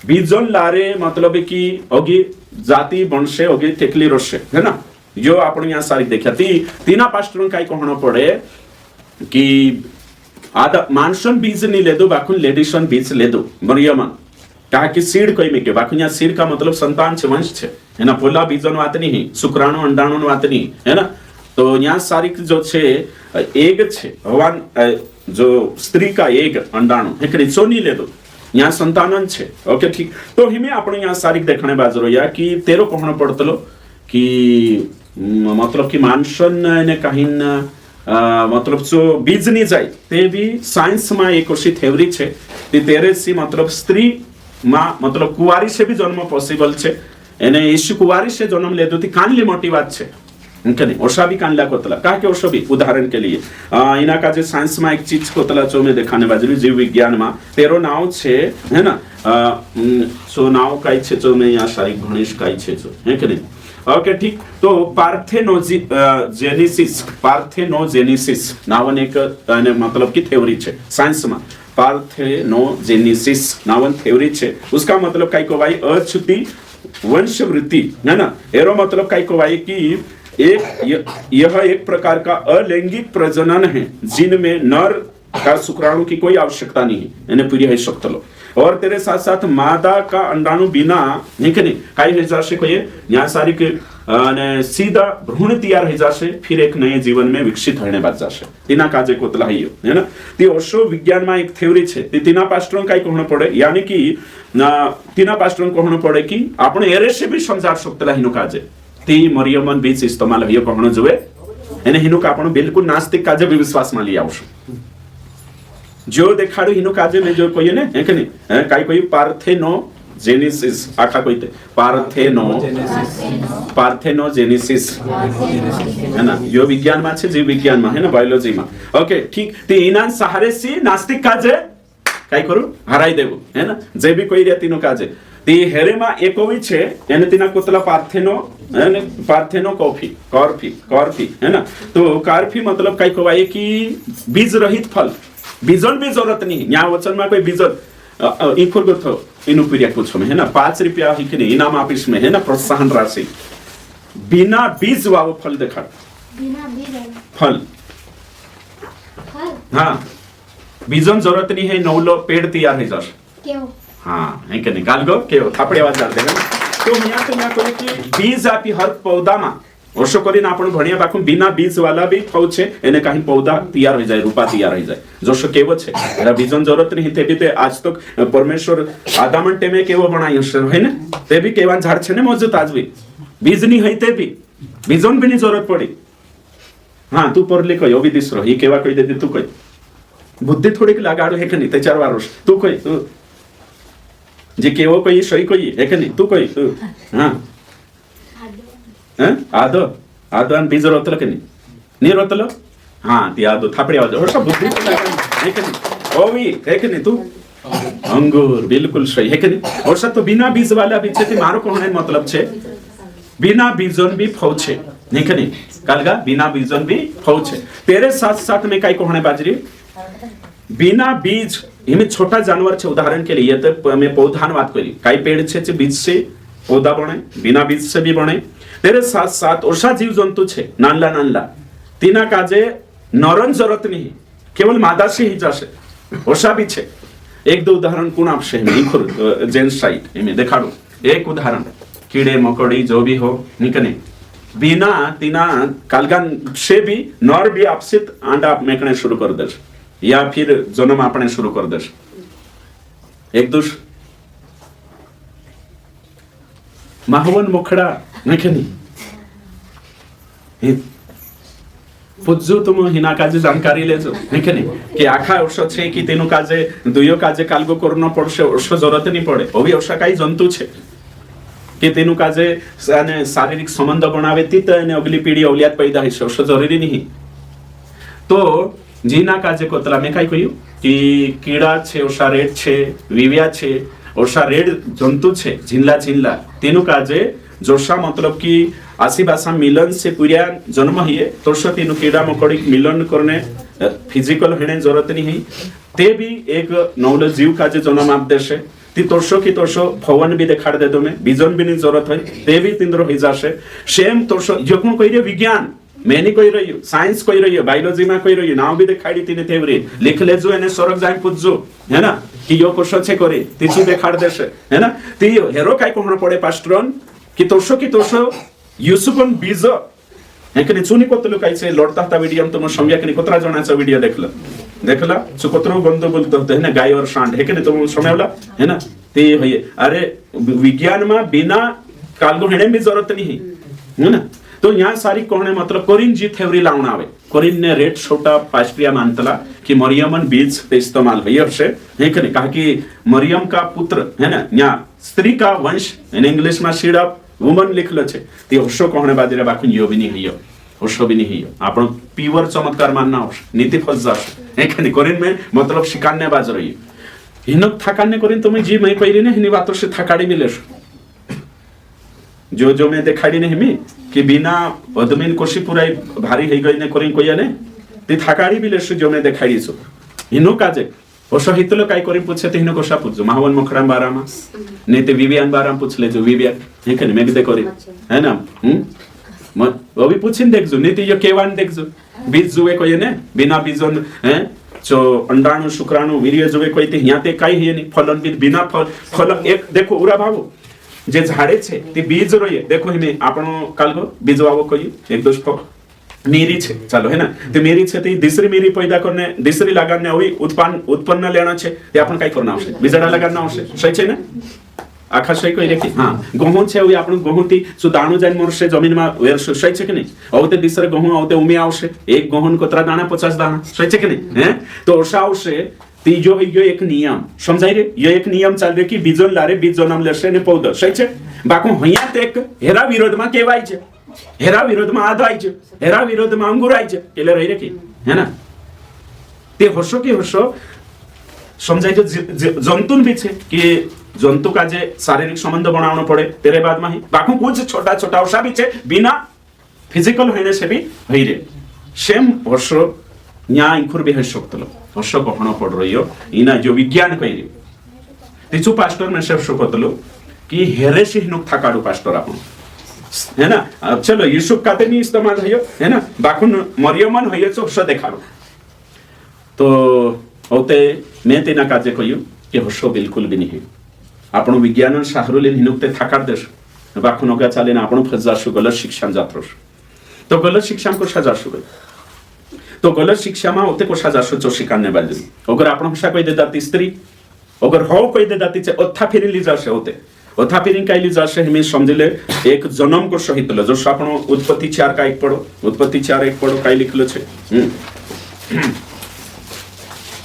बीजन लारे मतलब कि अगी जाति बनसे अगी टेकली रसे है ना जो आपण यहाँ सारी देखा तीना पास्टर का कहना पड़े कि आदा मानसन बीज नहीं ले दो बाकुन लेडीसन बीज ले दो मरियमन कहा कि सीड कोई में के बाकुन यहाँ सीड का मतलब संतान छे वंश छे है ना पोला बीजन बात नहीं शुक्राणु अंडाणु बात नहीं है ना तो यहाँ सारी जो छे एग छे भगवान जो स्त्री का एग अंडाणु है कि सोनी ले दो यहाँ संतानन छे ओके ठीक तो हिमे आपण यहाँ सारी देखने बाजरो या कि तेरो कहना पड़तलो कि मतलब कि मानसन ने कहीं मतलब जो बीज नहीं जाए ते भी साइंस में एक ओसी थ्योरी छे ती तेरे सी मतलब स्त्री मां मतलब कुवारी से भी जन्म पॉसिबल छे एने यीशु कुवारी से जन्म ले दो ती कानली मोटी बात छे इनके ओषा भी कानला कोतला कहा के ओषो भी उदाहरण के लिए इना का जो साइंस में एक चीज कोतला जो में दिखाने बाजरी जीव विज्ञान में तेरो नाव छे है ना सो नाव काई छे जो में यहाँ सारी गणेश काई छे जो है कि नहीं ओके ठीक तो पार्थेनोजेनेसिस नावन एक मतलब की थ्योरी छे साइंस में पार्थेनोजेनेसिस नावन थ्योरी छे उसका मतलब काई को भाई अछूती वंशवृत्ति है ना एरो मतलब काई को भाई कि यह एक प्रकार का अलैंगिक प्रजनन है जिनमें नर का शुक्राणु की कोई आवश्यकता नहीं है यानी पूरी है शक्तलो और तेरे साथ साथ मादा का अंडाणु बिना नहीं कि नहीं काई हो जासे कोई यहाँ सारी के सीधा भ्रूण तैयार हो जासे फिर एक नए जीवन में विकसित होने बात जासे तीना काजे कोतला है ना ती ओशो विज्ञान में एक थ्योरी छे तीना पास्टरों काई कहना पड़े यानी कि तीना पास्टरों कहना पड़े कि आपण एरे से भी संसार शक्तला हिनो काजे ती मरियमन बीच इस्तेमाल होयो कहना जुए एने हिनो का आपण बिल्कुल नास्तिक काजे भी विश्वास में लिया आवश्यक जो देखाड़ू हिनो काजे में जो कोई ने है कि नहीं काई कोई पार्थेनोजेनेसिस आखा कोई थे पार्थेनोजेनेसिस है ना यो विज्ञान में छे जीव विज्ञान में है ना बायोलॉजी में ओके ठीक ते इना सहारे से नास्तिक काजे काई करू हराई देबो है ना जे भी कोई रेतिनो काजे ती हेरे में एकोवी छे एने तिना कोतला पार्थेनो कॉर्फी है ना तो कॉर्फी मतलब काई को कि बीज रहित फल बीजन भी जरूरत नहीं यहाँ वचन में कोई बीजन इखुर को थो इनु पिरिया कुछ में है ना 5 रुपया ही कि नहीं इनाम ऑफिस में है ना प्रोत्साहन राशि बिना बीज वाव फल देखा बिना बीज फल हाँ बीजन जरूरत नहीं है नौलो पेड़ तैयार है जस क्यों हाँ है कि नहीं गाल गो क्यों थापड़े आवाज डाल देगा तो यहाँ कोई कि बीज आपी हर पौधा में वर्षो करी ना आपण भणिया बाकू बिना बीज वाला भी फल छे एने कहीं पौधा तैयार हो जाए रूपा तैयार हो जाए जोशो केवो छे एरा बीजन जरूरत नहीं ते भी ते आज तक परमेश्वर आदामन टेमे केवो बनायो है ना ते भी केवान झाड़ छे ने मौजूद आज भी बीज नहीं है ते भी बीजन भी नहीं जरूरत पड़ी हाँ तू पर ले कयो भी दिसरो ही केवा कोई दे तू कोई बुद्धि थोड़ी की लगाड़ो है कि नहीं ते 4 वर्ष तू कोई तू जे केवो कोई सही कोई है कि नहीं तू कोई तू हाँ आदो आणि बीज रोतल की नहीं रोतल हाँ ती आदो थापड़ी आवाज और सब बुद्धि है कि नहीं ओ भी है कि नहीं तू अंगूर बिल्कुल सही है कि नहीं और सब तो बिना बीज वाला भी छे मारो को है मतलब छे बिना बीजन भी फौछे नहीं कि नहीं कालगा बिना बीजन भी फौछे तेरे साथ साथ में काई कोहणे बाजरी बिना बीज इमे छोटा जानवर छे उदाहरण के लिए तो मैं पौधान बात करी काई पेड़ छे बीज से पौधा बने बिना बीज से भी बने तेरे साथ साथ ओषा जीव जंतु छे नानला तीना काजे नरन जरूरत नहीं केवल मादा से ही जासे ओषा भी छे एक दो उदाहरण कोण आपसे में इखुर जेंस साइट में देखाड़ू एक उदाहरण कीड़े मकोड़ी जो भी हो निकने बिना तीना कालगान से भी नर भी आपसित अंडा मेकने शुरू कर देश या फिर जन्म आपने शुरू कर देश एक दूसरे माहवन मुखड़ा नहीं पुज्जू तुम हिना काजे जानकारी लेजो नहीं कि आखा वर्ष छे कि तेनु काजे दुयो काजे कालगो करनो पड़से वर्ष जरूरत नहीं पड़े ओभी वर्ष काई जंतु छे कि तेनु काजे शारीरिक संबंध बनावे तीत ने अगली पीढ़ी औलियात पैदा है वर्ष जरूरी नहीं तो जीना काजे कोतला में काई कहियो कि कीड़ा छे वर्षा रेड छे विविया छे वर्षा रेड जंतु छे झिनला तेनु काजे जोशा मतलब कि आसीबासा मिलन से पूरा जन्म हिए तोरशो तीनु कीड़ा मकोड़ी मिलन करने फिजिकल होने जरूरत नहीं है ते भी एक नौल जीव का जे जन्म आप देशे ती तोरशो की तोरशो भवन भी देखाड़ दे दो में विजन भी नहीं जरूरत है ते भी तिंद्रो हो जाशे सेम तोरशो जो कोण कोई रे विज्ञान मैंने कोई रही हो साइंस कोई रही हो बायोलॉजी में कोई रही हो नाव भी देखाड़ी तीने थेवरी लिख लेजो एने स्वर्ग जाय पूजो है ना कि यो कोशो छे करे तीसु देखाड़ देशे है ना ती हेरो काय कोहण पडे पास्टरन की तोरशो यूसुफन बीज हेकने चुनी कोतलो कायचे लढता ता व्हिडिओ तुम समयाकने कोतरा जणाचा व्हिडिओ देखला सो कोतरो गंदो बोलतो है ना गाय और सांड हेकने तुम समयावला है ना ते होय अरे विज्ञान में बिना कालगो हेणे भी जरूरत नहीं है ना तो यहाँ सारी कोहणे मतलब कोरिन जी थेवरी लावण आवे कोरिन ने रेट छोटा पास्ट्रिया मानतला कि मरियमन बीज पे इस्तेमाल हुई है हेकने कहा कि मरियम का पुत्र है ना यहाँ स्त्री का वंश इन इंग्लिश में सीड ऑफ वुमन लिखलो छे ते होशो कोहणे बादरे बाकुन यो भी नहीं हियो होशो भी नहीं हियो आपण प्योर चमत्कार मानना हो नीति फस जाश हेकने कोरिन में मतलब शिकान्य बाज रही हिनक थाकान्य कोरिन तुम्हें जी मैं कइरी ने हिनी बातो से थाकाडी मिलेश जो मैं देखाड़ी नहीं मी कि बिना अदमिन कोशी पुराई भारी है गई ने कोरिन कोया ने ती थाकाडी मिलेश जो मैं देखाड़ी सो हिनो काजे ओशो हितलो काय कोरिन पूछे ते हिनो कोशा पूछो महावन मुखराम बारामा ने ते विवियन बाराम पूछ ले जो विवियन हेकने मैं दे कोरी है ना वो भी पूछिन देख जो नीति यो केवान देख जो बीज जुवे कोई ने बिना बीजन हैं जो अंडाणु शुक्राणु वीर्य जुवे कोई ते यहाँ ते काई है नहीं फलन भी बिना फल एक देखो उरा भावो जे झाडे छे ते बीज रोये देखो हिमे आपणो कालगो बीज वावो कोई एक दोष मेरी छे चलो है ना ते मेरी छे ते दूसरी मेरी पैदा करने दूसरी लगाने हुई उत्पन्न लेना छे ते आपण काय करना आवश्यक बीजड़ा लगाना आवश्यक सही छे ना आखा सही कोई रेखी हाँ गहूं छे हुई आपण गहूं ती सु दाणो जाइन मोरशे जमीन में वेर सही छे कि नहीं औते दूसरे गहूं औते उमे आवशे एक गहूं कोतरा दाना 50 दाना सही छे कि नहीं हैं तो ओसा आवशे तीजो यो एक नियम समझाई रे यो एक नियम चाल रे कि बीजन लारे बीज जन्म लेशे ने पौध सही छे बाको हया तेक हेरा विरोध में केवाय छे हेरा विरोध में आदाय छे हेरा विरोध में अंगुराय छे केले रही रे की है ना ते होशो की होशो समझाई जो जंतुन भी छे कि जंतु का जे शारीरिक संबंध बनावनो पड़े तेरे बाद में ही बाको कुछ छोटा छोटा ओसा भी छे बिना फिजिकल होने से भी हई रे सेम होशो न्या इंखुर भी है शक्तलो होशो कोहणो पड़ रहियो इना जो विज्ञान कइरी तिचु पास्टर में से शोकतलो कि हेरेसी हिनुक थाकाडू पास्टर आपण है ना अब चलो यूसुफ का नहीं इस्तेमाल है ना बाकुन मरियमन है तो होशो देखाड़ो तो ओते मैं तेना काजे कहियो कि होशो बिल्कुल भी नहीं आपण विज्ञान शाहरुलिन हिनुकते थाकाड देश बाकुन ओगा चालेना आपण फजाशु गलत शिक्षण जात्रोश तो गलत शिक्षण को सजाशु तो गलत शिक्षा में होते को सजाशु जो शिकान्य बाजरी अगर आपण भाषा कोई दे दाती स्त्री अगर हो कोई दे दाती चे ओथा फिरी ली जाशे होते ओथा फिरी काई ली जाशे हमें समझले एक जन्म को सहित लो जो आपण उत्पत्ति 4 का 1 पढ़ो उत्पत्ति 4 1 पढ़ो काई लिखलो छे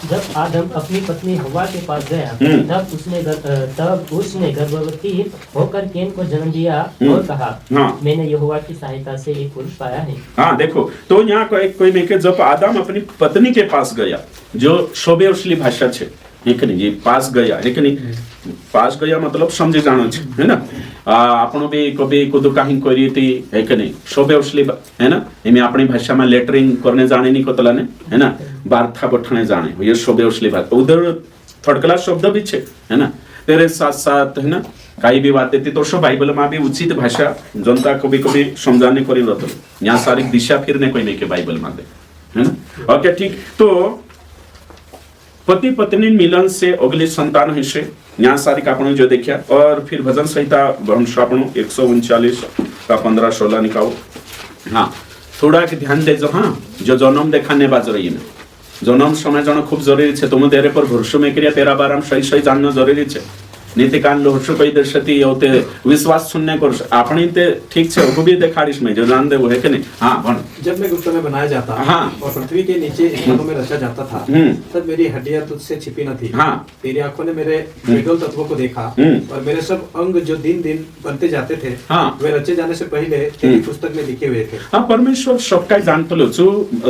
जब आदम अपनी पत्नी हवा के पास गया तब उसने गर्भवती होकर केन को जन्म दिया और कहा मैंने यहोवा की सहायता से एक पुरुष पाया है। हाँ देखो तो यहाँ कोई में के जब आदम अपनी पत्नी के पास गया जो शोभे उसली भाषा छे लेकिन ये पास गया लेकिन पास गया मतलब समझे जानो छे है ना आपण भी कभी कुछ कहीं करी थी है कि नहीं शोभे उसली है ना इमे अपनी भाषा में लेटरिंग करने जाने नहीं को तला ने है ना वार्ता बठने जाने ये शोभे उसली बात उधर थर्ड क्लास शब्द भी छे है ना तेरे साथ साथ है ना कई भी बातें थी तो बाइबल में भी उचित भाषा जनता को भी समझाने करी रहते यहाँ सारी दिशा फिरने कोई नहीं के बाइबल में दे है ना ओके ठीक तो पति पत्नी मिलन से अगले संतान हिस्से यहाँ सारी का जो देखा और फिर भजन संहिता वंश 139 का 15-16 निकालो हाँ थोड़ा के ध्यान दे जो हाँ जो जन्म देखाने बाज रही है जन्म समय जाना खूब जरूरी है तुम तेरे पर भरोसा में करिया तेरा बारे में सही सही जानना जरूरी है नीति कान लोहसु कई दर्शती होते विश्वास सुनने को आपने ते ठीक से वो भी देखाड़िस में जो जान दे वो है कि नहीं हाँ भन जब मैं गुप्त में बनाया जाता हाँ और पृथ्वी के नीचे स्थानों में रचा जाता था तब मेरी हड्डियां तुझसे छिपी न थी हाँ तेरी आंखों ने मेरे विकल तत्वों को देखा और मेरे सब अंग जो दिन दिन बनते जाते थे हाँ वे रचे जाने से पहले तेरी पुस्तक में लिखे हुए थे हाँ परमेश्वर सबका जान तो लो जो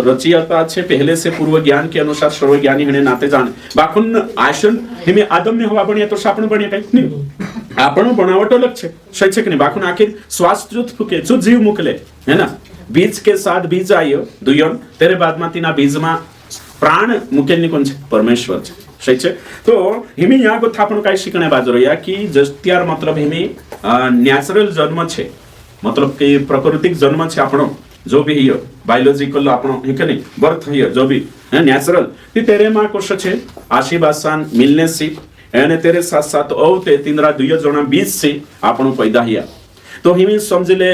रचियाता छे पहले से पूर्व ज्ञान के अनुसार सर्वज्ञानी हने नाते जाने बाकुन आशन हिमे आदम ने हवा बनिया तो सापण बनिया कहीं नहीं आपण बनावट अलग छे सही छे कि नहीं बाकुन आखिर श्वास जुत फुके जो जीव मुकले है ना बीज के साथ बीज आयो दुयन तेरे बाद में तीना बीज में प्राण मुकेल नि कोन छे परमेश्वर छे सही छे तो हिमी यहाँ को थापण काय शिकणे बाजरो या की जस्त्यार मतलब हिमी नेचुरल जन्म छे मतलब कि प्राकृतिक जन्म छे आपणो जो भी हियो बायोलॉजिकल आपणो हे के नहीं बर्थ हियो जो भी है नेचुरल ती तेरे मां कोश छे आशीबासान मिलने से एने तेरे साथ साथ औ ते तिंद्रा दुय जना बीच से आपणो पैदा हिया तो हिमी समझले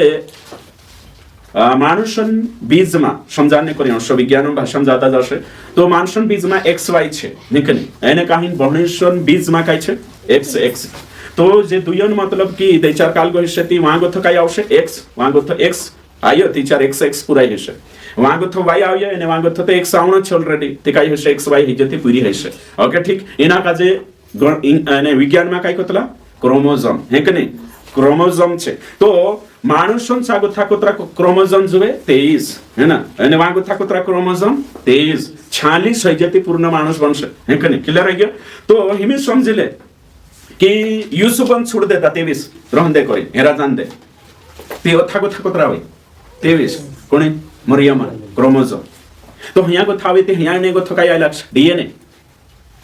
मानुषन बीजमा समजाने कोरी अंश विज्ञान भाषा जाता जशे तो मानुषन बीजमा एक्स वाय छे निकनी एने काहीन बहुणेशन बीजमा काय छे एक्स एक्स तो जे दुयन मतलब की तेचार काल गोहिष्यती वांगो तो काय आवशे एक्स वांगो तो एक्स आयो तेचार एक्स एक्स पुराई हेशे वांगो तो वाय आयो एने वांगो तो एक्स आवणो छे ऑलरेडी ते काय हेशे एक्स वाय हिजती पूरी हेशे ओके ठीक एना काजे एने विज्ञान में काय कोतला क्रोमोसोम हे के नहीं क्रोमोसोम छे तो मानुषन सागो थाकोत्रा क्रोमोसोम जुए 23 है ना અને વાંગો થાકોત્રા क्रोमोसोम 23 46 હોય જતી પૂર્ણ માણસ બનશે હે કે નહીં ક્લિયર રહી ગયો તો હિમે સમજી લે કે યુસુફન છોડ દેતા 23 રહન દે કોઈ હેરા જાન દે તે થાકોત્રા હોય 23 કોણે મરિયમ क्रोमोसोम तो हिया को थावे ते हिया ने को थकाय आलाक्ष डीएनए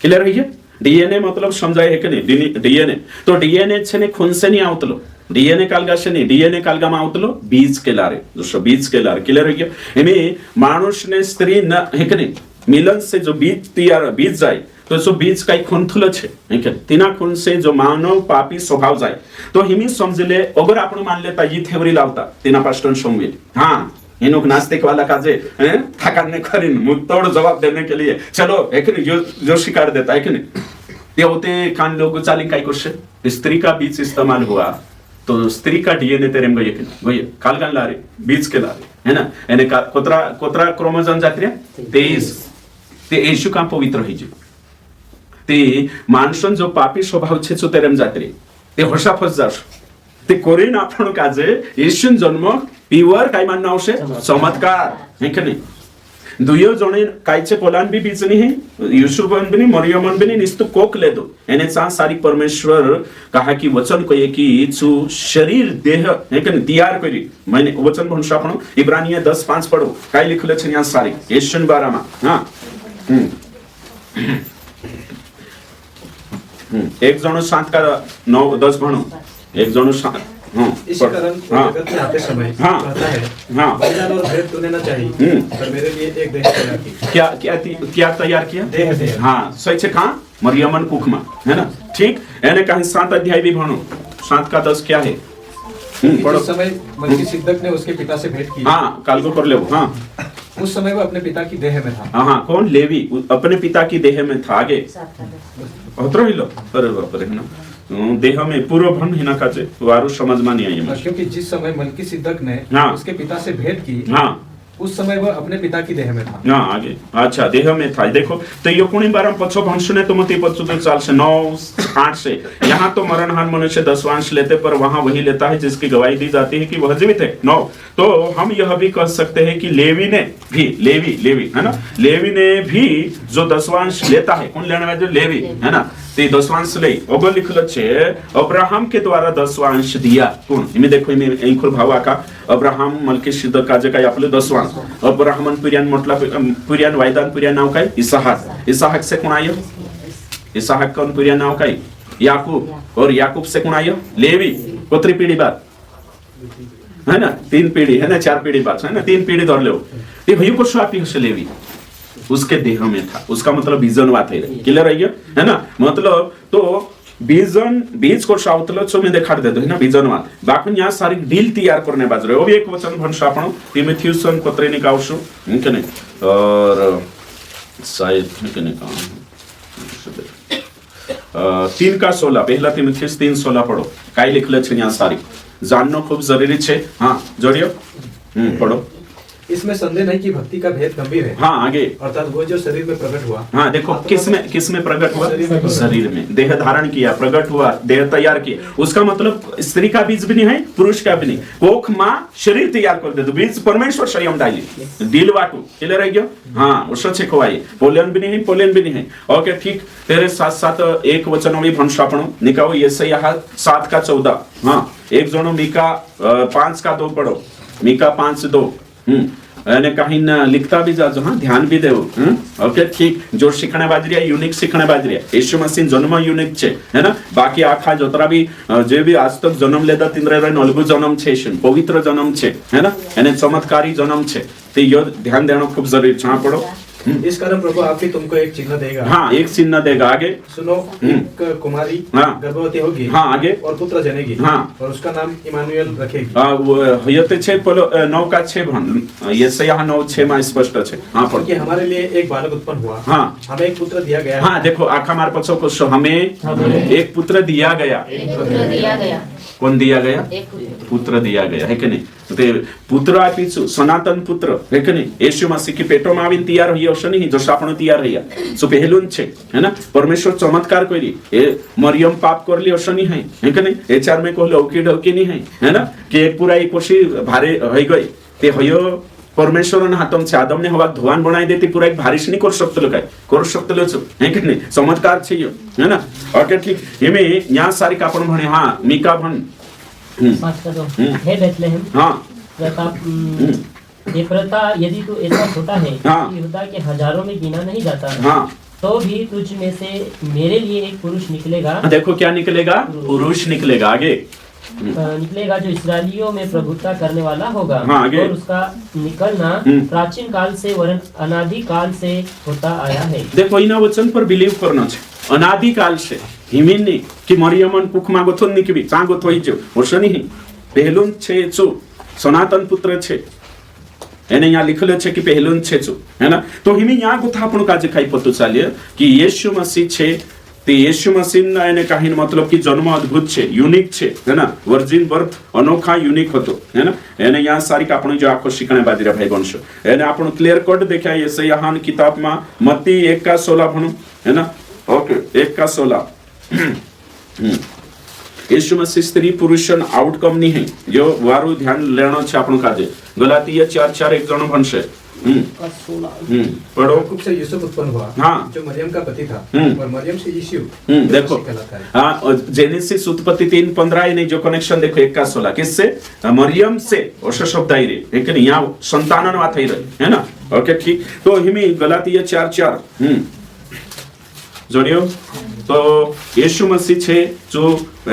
क्लियर रही है डीएनए मतलब समझाय है कि नहीं डीएनए तो डीएनए छने खून से नहीं आवतलो डीएनए कालगा से नहीं डीएनए कालगा में आवतलो बीज के लारे दोस्तों बीज के लारे क्लियर है क्या एमे मानुष ने स्त्री न है कि नहीं मिलन से जो बीज तैयार बीज जाए तो सो बीज काई खून थुलो छे है कि तिना खून से जो मानव पापी स्वभाव जाए तो हिमी समझले अगर आपण मान लेता ये थ्योरी लावता तिना पास्टन सोमवे हां इनुक नास्तिक वाला काजे थकाने करिन मुतोड़ जवाब देने के लिए चलो एक जो शिकार देता है कि नहीं ते होते कान लोग चाली काय करशे स्त्री का बीज इस्तेमाल हुआ तो स्त्री का डीएनए तेरे में गए वही काल कान लारे बीज के लारे है ना यानी कोतरा कोतरा क्रोमोसोम जात्रिया 23 ते येशू का पवित्र है जी ते मानसन जो पापी स्वभाव छे तो तेरे में जात्रे ते होशा फस जाश ते कोरीन आपण काजे येशून जन्म प्युअर काय मानना आवशे चमत्कार है कि नहीं दुयो जणे कायचे पोलान भी बीजनी है यूसुफन भी नहीं मरियमन भी नहीं निस्तु कोक ले दो एने सा सारी परमेश्वर कहा कि वचन को ये कि छु शरीर देह है कि तैयार करी मैंने वचन भाषा आपण इब्रानिया 10:5 पढो काय लिखले छे यहाँ सारी येशून बारामा हां एक जणो 7 का 9 10 भणो एक जणो 7 इसी कारण जगत में आते समय कहता है बलिदान और भेंट तूने ना चाहिए पर मेरे लिए एक देह तैयार की क्या क्या क्या तैयार किया देह हाँ सही छे कहाँ मरियमन कुखमा है ना ठीक एने कहीं 7 अध्याय भी भणो 7 का 10 क्या है उस समय मलिकिसिदक ने उसके पिता से भेंट की हाँ काल को कर ले हाँ उस समय वो अपने पिता की देह में था हाँ कौन लेवी अपने पिता की देह में था आगे अरे बाप रे है ना देह में पूर्व भन हिना काचे वारु समझ में नहीं आई क्योंकि जिस समय मलिकिसिदक ने उसके पिता से भेंट की उस समय वह अपने पिता की देह में था हाँ आगे अच्छा देह में था देखो तो ये कुणी बारम पछो भंशने तो मती पछो तो चाल से 9-8 से यहाँ तो मरणहान मनुष्य 10 लेते पर वहां वही लेता है जिसकी गवाही दी जाती है कि वह जीवित है 9 तो हम यह भी कह सकते हैं कि लेवी ने भी लेवी है ना लेवी ने भी जो 10 लेता है कौन लेने वाले लेवी है ना ते 10 ले ओगो लिखल छे अब्राहम के द्वारा 10 दिया कोण इमे देखो इमे एंखुर भावा का अब्राहम मल्कीसिदक का जे काय आपले 10 अब्राहमन पुर्यान म्हटला पुर्यान वायदान पुर्यान नाव काय इसहाक से कोण आयो इसहाक कोण पुर्यान नाव काय याकूब और याकूब से कोण आयो लेवी कोतरी पीढ़ी बाद है ना 3 पीढ़ी है ना 4 पीढ़ी बाद है ना 3 पीढ़ी धर लो ते भई को स्वापी हसे लेवी उसके देह में था उसका मतलब बीजन बात है क्लियर है है ना मतलब तो बीजन बीज को शावतलो सो में देखा दे दो है ना बीजन बात बाकी यहाँ सारी डील तैयार करने बाज रहे वो भी एक वचन भंशा आपण तीमुथियुसन पत्रेनी कावशो है नहीं और शायद है नहीं काम 3 का 16 पहला तीमुथियुस 3:16 पढ़ो काय लिखले छे यहाँ सारी जानना खूब जरूरी छे हाँ जोड़ियो पढ़ो इसमें संदेह नहीं कि भक्ति का भेद गंभीर है हाँ आगे अर्थात वो जो शरीर में प्रकट हुआ हाँ देखो किसमें प्रकट हुआ शरीर में देह धारण किया प्रकट हुआ देह तैयार किया उसका मतलब स्त्री का बीज भी नहीं है पुरुष का भी नहीं कोख माँ शरीर तैयार कर दे तो बीज परमेश्वर संयम डाली दिल वाटू क्लियर है क्या हाँ उससे छे खोवाई पोलियन भी नहीं है ओके ठीक तेरे साथ साथ एक वचन भी भंशापण निकाओ ये से यहाँ 7 का 14 हाँ एक जनो मीका 5 का 2 पढ़ो मीका 5:2 यानी कहीं न लिखता भी जाजो हाँ ध्यान भी देव ओके ठीक जो शिकणे बाजरिया यूनिक शिकणे बाजरिया यीशु मसीह जन्म यूनिक छे है ना बाकी आखा जोतरा भी जे भी आज तक जन्म लेता तिंद्रे नलगु जन्म छे पवित्र जन्म छे है ना यानी चमत्कारी जन्म छे ते यो ध्यान देना खूब जरूरी छा पड़ो इस कारण प्रभु आपकी तुमको एक चिन्ह देगा। हाँ एक चिन्ह देगा आगे सुनो एक कुमारी गर्भवती होगी हाँ आगे और पुत्र जनेगी हाँ और उसका नाम इमानुएल रखेगी। वो यते छे पलो 9 का 6 भन यशायाह 9:6 में स्पष्ट छे हाँ पर कि हमारे लिए एक बालक उत्पन्न हुआ हाँ हमें एक पुत्र दिया गया हाँ देखो आखा मार पछो को हमें एक पुत्र दिया गया कौन दिया गया पुत्र दिया गया है कि नहीं ते पुत्र आपीचु सनातन पुत्र है कि नहीं यीशु मसीह की पेटो में आवीन तैयार होई अवश्य नहीं जो आपण तैयार रहिया सो पहलुन छे है ना परमेश्वर चमत्कार करी ए मरियम पाप करली अवश्य नहीं है कि नहीं एचार में कहलो ओकी नहीं है ना कि एक पूरा एक कोशी भारे होई गई ते होयो परमेश्वर हाथम से आदम ने हवा धुआन बनाई देती पूरा एक बारिश नहीं कर सकते है कि नहीं चमत्कार छे यो है ना ओके ठीक हेमे यहाँ सारी का आपण भने हाँ मीका भन हे बेथलेहम हाँ ये प्रथा यदि तू ऐसा छोटा है हाँ कि यहूदा के हजारों में गिना नहीं जाता हाँ तो भी तुझ में से मेरे लिए एक पुरुष निकलेगा देखो क्या निकलेगा पुरुष निकलेगा आगे निकलेगा जो इसराइलियों में प्रभुता करने वाला होगा हाँ, आगे। और उसका निकलना प्राचीन काल से वरन अनादि काल से होता आया है। देखो इना वचन पर बिलीव करना छे अनादि काल से हिमिनी कि मरियमन कुख मागोथो निकबी चागोथो इजो ओशनी पहलुन छे चो सनातन पुत्र छे એને यहाँ लिखले छे कि पहलुन छे चो है ना तो हिमी यहाँ को था आपण काजे खाई पतो चालिए कि यीशु मसीह छे ते यीशु मसीह ना એને કાહીન मतलब कि जन्म अद्भुत छे यूनिक छे है ना वर्जिन बर्थ अनोखा यूनिक होतो है ना એને यहाँ सारी का आपण जो आखो शिकणे बाजीरा भाई बनशो એને आपण क्लियर कट देखा यशायाह किताब में मत्ती 1:16 भणो है ना ओके 1:16 यीशु मसीह स्त्री पुरुषन आउटकम नहीं है जो वारू ध्यान लेनो छे आपण काजे गलातिया 4:4 एक जणो भणशे पढ़ो याकूब से यूसुफ उत्पन्न हुआ हाँ जो मरियम का पति था और मरियम से यीशु देखो हाँ जेनेसिस उत्पत्ति 3:15 नहीं जो कनेक्शन देखो 1:16 किससे मरियम से ओशो शब्द आई रे है कि नहीं यहाँ संतानन बात आई रही है ना ओके ठीक तो हिमी गलातिया 4:4 जोड़ियो तो यीशु मसीह छे जो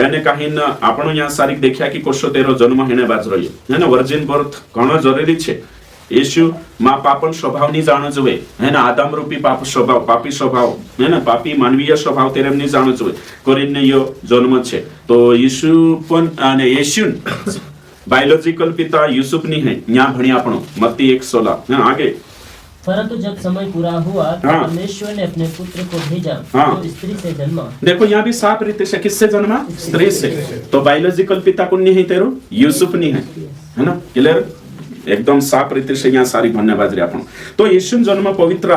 એને કાહીન આપણો यहाँ सारी देखिया कि कोशो तेरो जन्म हेने बाज रही है ना वर्जिन बर्थ घणो जरूरी छे यीशु मां पापन स्वभाव नहीं जानो जोवे है ना आदम रूपी पाप स्वभाव पापी स्वभाव है ना पापी मानवीय स्वभाव तेरे नहीं जानो जोवे कोरिन यो जन्म छे तो यीशु पण અને यीशु बायोलॉजिकल पिता यूसुफ नहीं है यहाँ भणी आपणो मत्ती 1:16 आगे परंतु जब समय पूरा हुआ तो परमेश्वर ने अपने पुत्र को भेजा जो स्त्री से जन्मा देखो यहाँ भी साफ रीते से किससे जन्मा स्त्री से तो बायोलॉजिकल पिता कौन नहीं है तेरो यूसुफ नहीं है ना क्लियर एकदम साफ रीते से यहाँ सारी भन्ने बाजरी आपण तो यीशु जन्म पवित्र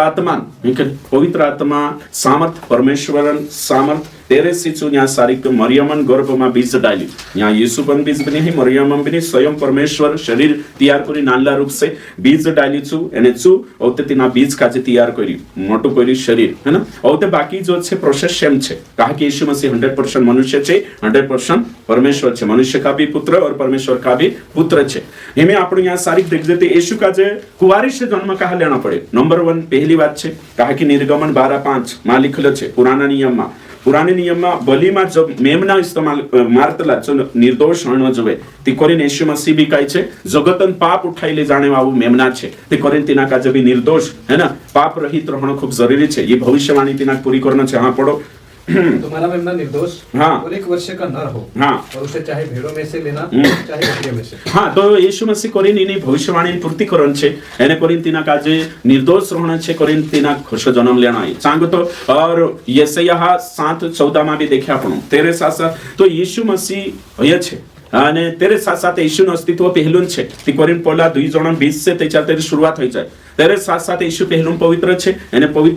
आत्मा सामर्थ परमेश्वरन सामर्थ तेरे सिचु यहाँ सारी को मरियमन गर्भ में बीज डाली यहाँ यीशु बन बीज बनी है मरियम बनी स्वयं परमेश्वर शरीर तैयार करी नानला रूप से बीज डाली छु एने छु औते तिना बीज काजे तैयार करी मोटो करी शरीर है ना औते बाकी जो छे प्रोसेस सेम छे कहा कि यीशु मसीह 100% मनुष्य छे 100% परमेश्वर छे मनुष्य का भी पुत्र और परमेश्वर का भी पुत्र छे हिमे आपण यहाँ सारी देख देते यीशु का जे कुंवारी से जन्म कहा लेना पड़े नंबर 1 पहली बात छे कहा कि निर्गमन 12:5 में लिखल छे पुराने नियम में बलि में जब मेमना इस्तेमाल मारतला जो निर्दोष हण जोवे ती कोरिन यीशु मसीह भी कहे छे जगतन पाप उठाई ले जाने वाला मेमना छे ती कोरिन तिना का जब निर्दोष है ना पाप रहित रहना खूब जरूरी छे ये भविष्यवाणी तिना पूरी करना छे हाँ पढ़ो तुम्हारा मेमना निर्दोष हाँ और 1 वर्ष का नर हो हाँ और उसे चाहे भेड़ों में से लेना चाहे बकरियों में से हाँ तो यीशु मसीह कोरिन इनी भविष्यवाणी पूर्ति करन छे एने कोरिन तिना का जे निर्दोष रहना छे कोरिन तिना खुश जन्म लेना है चांगो तो और यशायाह 7:14 में भी देखे आपण तेरे साथ तो यीशु मसीह होय छे અને तेरे साथ साथ यीशु अस्तित्व पहलुन छे ती कोरिन पोला 2 जण 20 से तेचा तेरी शुरुआत होई जाय तेरे साथ साथ यीशु पहलुन पवित्र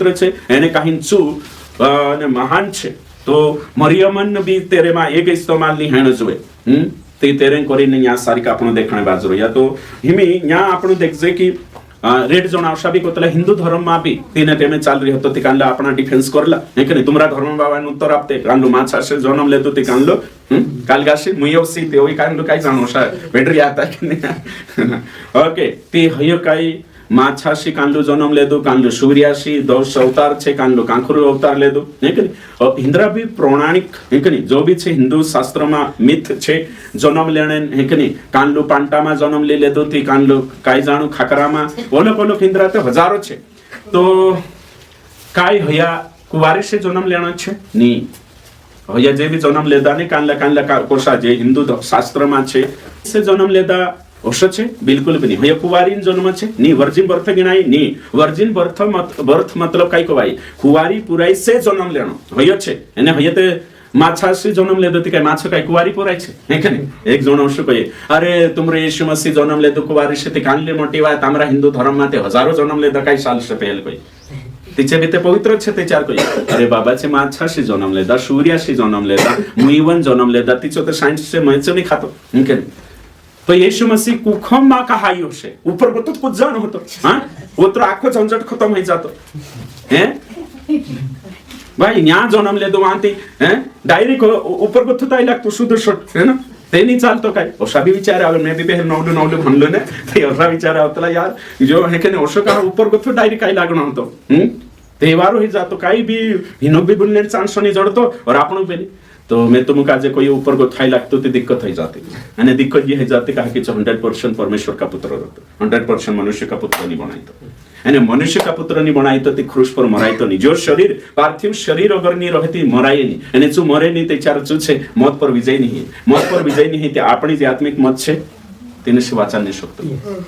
छे एने काहीन छु અને મહાન છે તો મરિયમન બી તેરે માં એક ઇસ્તેમાલ ની હેણ જોવે તે તેરે કરીને यहाँ सारी का आपण देखणे बाजरो या तो हिमी यहाँ आपण देखजे कि red zone आवश्या B Kotla Hindu धर्म मा बी तीने तेमे चाल रही होतो ती कानला अपना डिफेन्स करला हे की नाही तुमरा धर्म बाबा उत्तर आपते कानलो माछाशे जन्म लेतो ती कानलो कालगाशी मुयवसी ते ओई कानलो काय जाणोशा बेटरी आता की नाही ओके ती हय काय माछाशी कानलो जन्म लेदो कानलो सूर्याशी 10 अवतार छे कानलो कांखरु अवतार लेदो हे कि हिंद्रा भी पौराणिक हे कि जो भी छे हिंदू शास्त्र में मिथ छे जन्म लेने हे कि कानलो पांटा में जन्म ले लेदो ती कानलो काय जाणु खाकरा में ओलो ओलो हिंद्रा तो हजारों छे तो काय हया कुवारी से जन्म लेना छे नी हया जे भी जन्म लेदा ने कानला कोशा जे हिंदू शास्त्र में छे से जन्म लेदा ओशो छे बिल्कुल भी नहीं हय कुवारीन जन्म छे नी वर्जिन बर्थ गिनाई नी वर्जिन बर्थ मतलब काय कोवाई कुवारी पुराई से जन्म लेनो हय छे एने हय ते माछा से जन्म ले दोती काय माछो काय कुवारी पुराई छे हे के नहीं एक जण ओशो कहे अरे तुमरे यीशु मसीह जन्म ले दो कुवारी से ते कानले मोटी वाय तामरा हिंदू धर्म माते हजारों जन्म ले द काय साल से पहले कोई तिचे भी ते पवित्र छे ते चार कोई अरे बाबा छे माछा से जन्म ले द सूर्य से जन्म ले द मुईवन जन्म ले द तिचो ते साइंस से मैच नहीं खातो हे के तो यीशु मसीह कुखम मा कहाई होशे ऊपर को तो कुछ जान होतो हां वो तो आखो झंझट खत्म हो जातो हैं भाई न्या जन्म ले दो वांती हैं डायरेक्ट ऊपर को तो लागतो शुद्ध शॉट है ना ते नहीं चालतो काय ओसा भी विचार आवे मैं भी पहले नवलो म्हणलो ने ते ओसा विचार आवतला यार जो है के ओसो का ऊपर को तो डायरेक्ट काय लागणो होतो तेवारो ही जातो काय भी हिनो भी बोलने चांस नहीं जड़तो और आपनो भी तो मैं तुमको आज कोई ऊपर को थाई लागतो ते दिक्कत हो जाती है दिक्कत ये है जाती कहा कि 100% परमेश्वर का पुत्र रहतो 100% मनुष्य का पुत्र नहीं बनाई तो मनुष्य का पुत्र नहीं बनाई तो क्रूस पर मराई तो नहीं जो शरीर पार्थिव शरीर अगर नहीं रहती मराई नहीं जो मरे नहीं ते चार चू छे मौत पर विजय नहीं मौत पर विजय नहीं ते आपणी जे आत्मिक मत छे तेने से वाचा नहीं शकतो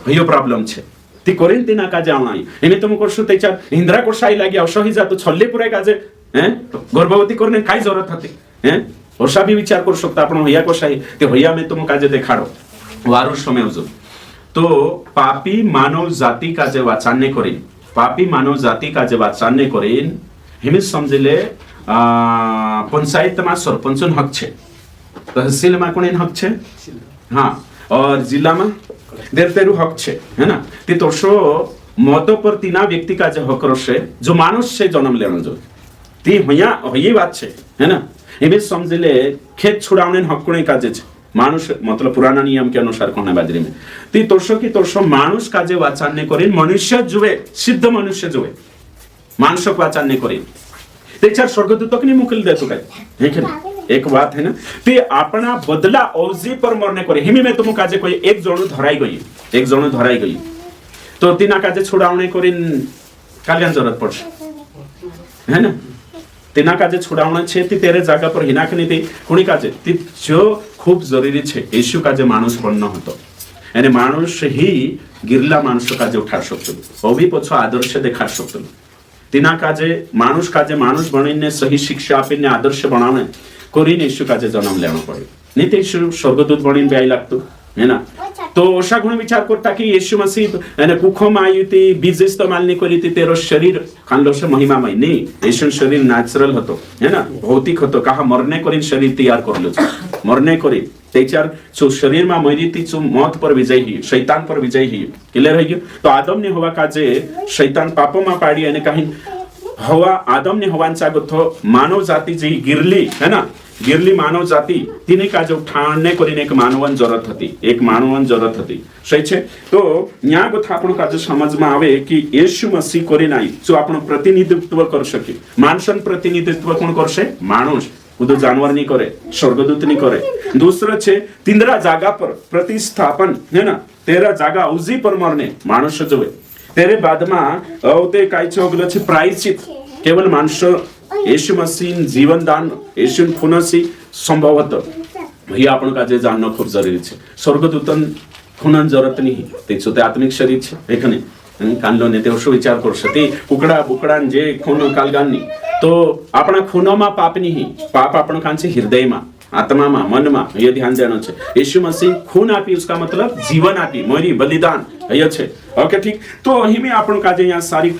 हयो प्रॉब्लम छे ती कोरिन तिना का जावणाई एने तुम करशो ते चार इंद्रा को शाई लागी अवसही जातो छल्ले पुरे काजे हैं गर्भवती करने काय जरूरत हती हैं ओसा भी विचार कर सकता आपण हया को शाही ते हया में तुम काजे देखाडो वारो समय जो तो पापी मानव जाति का जे वाचान्य करेन पापी मानव जाति का जे वाचान्य करेन हिमे समझले पंचायत में सरपंच हक छे तहसील में कोण हक छे हां और जिला में देरतेरु हक छे है ना ती तोशो मत पर तीना व्यक्ति का जे हक रसे जो मानुष से जन्म लेनो जो ती हया हई बात छे है ना एबे समझले खेत छुड़ावने हक कोणे काजे छे मानुष मतलब पुराना नियम के अनुसार कोना बाजरी में ती तोरशो की तोरशो मानुष काजे वाचान्य करेन मनुष्य जुवे सिद्ध मनुष्य जुवे मानुष वाचान्य करेन ते चार स्वर्गदूतक ने मुकल देतो काय हे के एक बात है ना ते अपना बदला औजी पर मरने करे हिमी में तुम काजे कोई एक जणु धराई गई तो तीना काजे छुड़ावने करेन कल्याण जरूरत पड़से है ना तिना काजे छुड़ावना छे ती तेरे जागा पर हिनाखनी ती कोणी काजे ती जो खूब जरूरी छे येशू काजे माणूस बनणं होतो आणि माणूस ही गिरला माणूस काजे उठा शकतो ओबी पछो आदर्श देखा शकतो तिना काजे माणूस बणीने सही शिक्षा आपीने आदर्श बनावणे कोरीने येशू काजे जन्म लेणो पडे नहीं ते येशू स्वर्गदूत बणीने बी आई लागतो है ना तो ओशा गुण विचार करता कि येशू मसीह ने कुखो में आई थी बीज इस्तेमाल नहीं करी थी तेरो शरीर खानलो से महिमामय नहीं येशू शरीर नेचुरल होतो है ना भौतिक होतो कहा मरने करीन शरीर तैयार करलो मरने करी तेचार जो शरीर में मरी थी जो मौत पर विजय ही शैतान पर विजय ही क्लियर है तो आदम ने हवा काजे शैतान पापों में पाड़ी आणि काही हवा आदम ने हवांचा गथो मानव जाती जी गिरली है ना गिरली मानव जाति तिने का जो ठाणे करीने एक मानवन जरूरत हती सही छे तो न्या गथा आपण का जो समझ में आवे कि येशू मसीह करे नाही जो आपण प्रतिनिधित्व कर सके माणसन प्रतिनिधित्व कोण करशे माणूस उदो जानवर नहीं करे स्वर्गदूत नहीं करे दूसरा छे तिंद्रा जागा पर प्रतिस्थापन है ना तेरा जागा उजी पर मरने माणूस जोवे तेरे बाद में औते काय छे छे प्रायश्चित केवल माणस येशू मसीह जीवन दान येशू खुनसी संभवत ही आपण का जे जानना खूब जरूरी छे स्वर्गदूतन खुनन जरूरत नहीं तेचो ते आत्मिक शरीर छे एखने कानलो ने ते ओशो विचार करशे ते कुकड़ा बुकड़ान जे खून कालगान नी तो आपणा खूनोमा पाप नहीं पाप आपण कांचे हृदय में आत्मा में मन में ये ध्यान देना छे येशू मसीह खून आपी उसका मतलब जीवन आपी मरी बलिदान ये छे ओके ठीक तो अही में आपण काजे यहाँ सारिक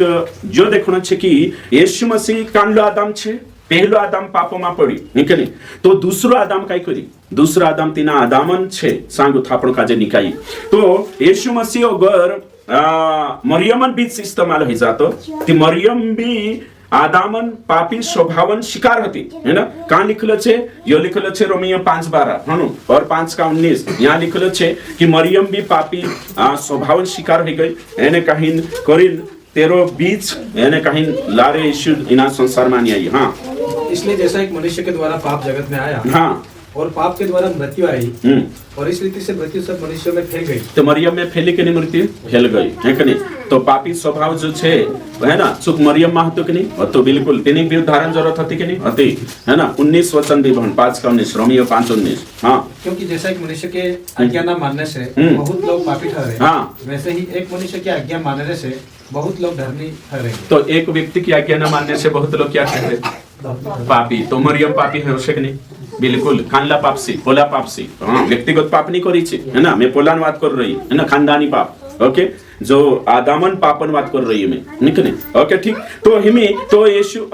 जो देखनो छे कि येशू मसीह कानलो आदम छे पहलो आदम पापो में पड़ी निकली तो दूसरो आदम काय करी दूसरा आदम तीना आदामन छे सांगु थापण काजे निकाई तो येशू मसीह अगर मरियमन बीच इस्तेमाल हो जातो ती मरियम भी आदामन पापी स्वभावन शिकार होती है ना। कहाँ लिखल छे? यो लिखल छे रोमियो 5:12 हनु और 5:19 यहाँ लिखल छे कि मरियम भी पापी स्वभावन शिकार हो गई एने कहीं करीन तेरो बीच एने कहीं लारे यीशु इना संसार में आई। हाँ, इसलिए जैसा एक मनुष्य के द्वारा पाप जगत में आया, हाँ, और पाप के द्वारा मृत्यु आई, और इस रीति से मृत्यु सब मनुष्यों में फैल गई। तो मरियम में फैली के नहीं मृत्यु फैल गई है कि नहीं? तो पापी स्वभाव जो छे है ना चुक मरियम में हतो कि नहीं? तो बिल्कुल तेनी भी उदाहरण जरूरत होती कि नहीं होती है ना। 19 वचन भी 5:19 रोमियो 5:19। हाँ, क्योंकि जैसा एक मनुष्य के आज्ञा न मानने से बहुत लोग पापी ठहरे, हाँ, वैसे ही एक मनुष्य की आज्ञा मानने से बहुत लोग धर्मी ठहरेंगे। तो एक व्यक्ति की आज्ञा न मानने से बहुत लोग क्या ठहरे? पापी। तो मरियम पापी है कि नहीं? बिल्कुल खानला पापसी पोला पापसी। हाँ, व्यक्तिगत पाप नहीं करी है ना, मैं पोलान बात कर रही है ना, खानदानी पाप। ओके, जो आदामन पापन बात कर रही है मैं, नहीं? ओके, ठीक। तो हिमी तो यीशु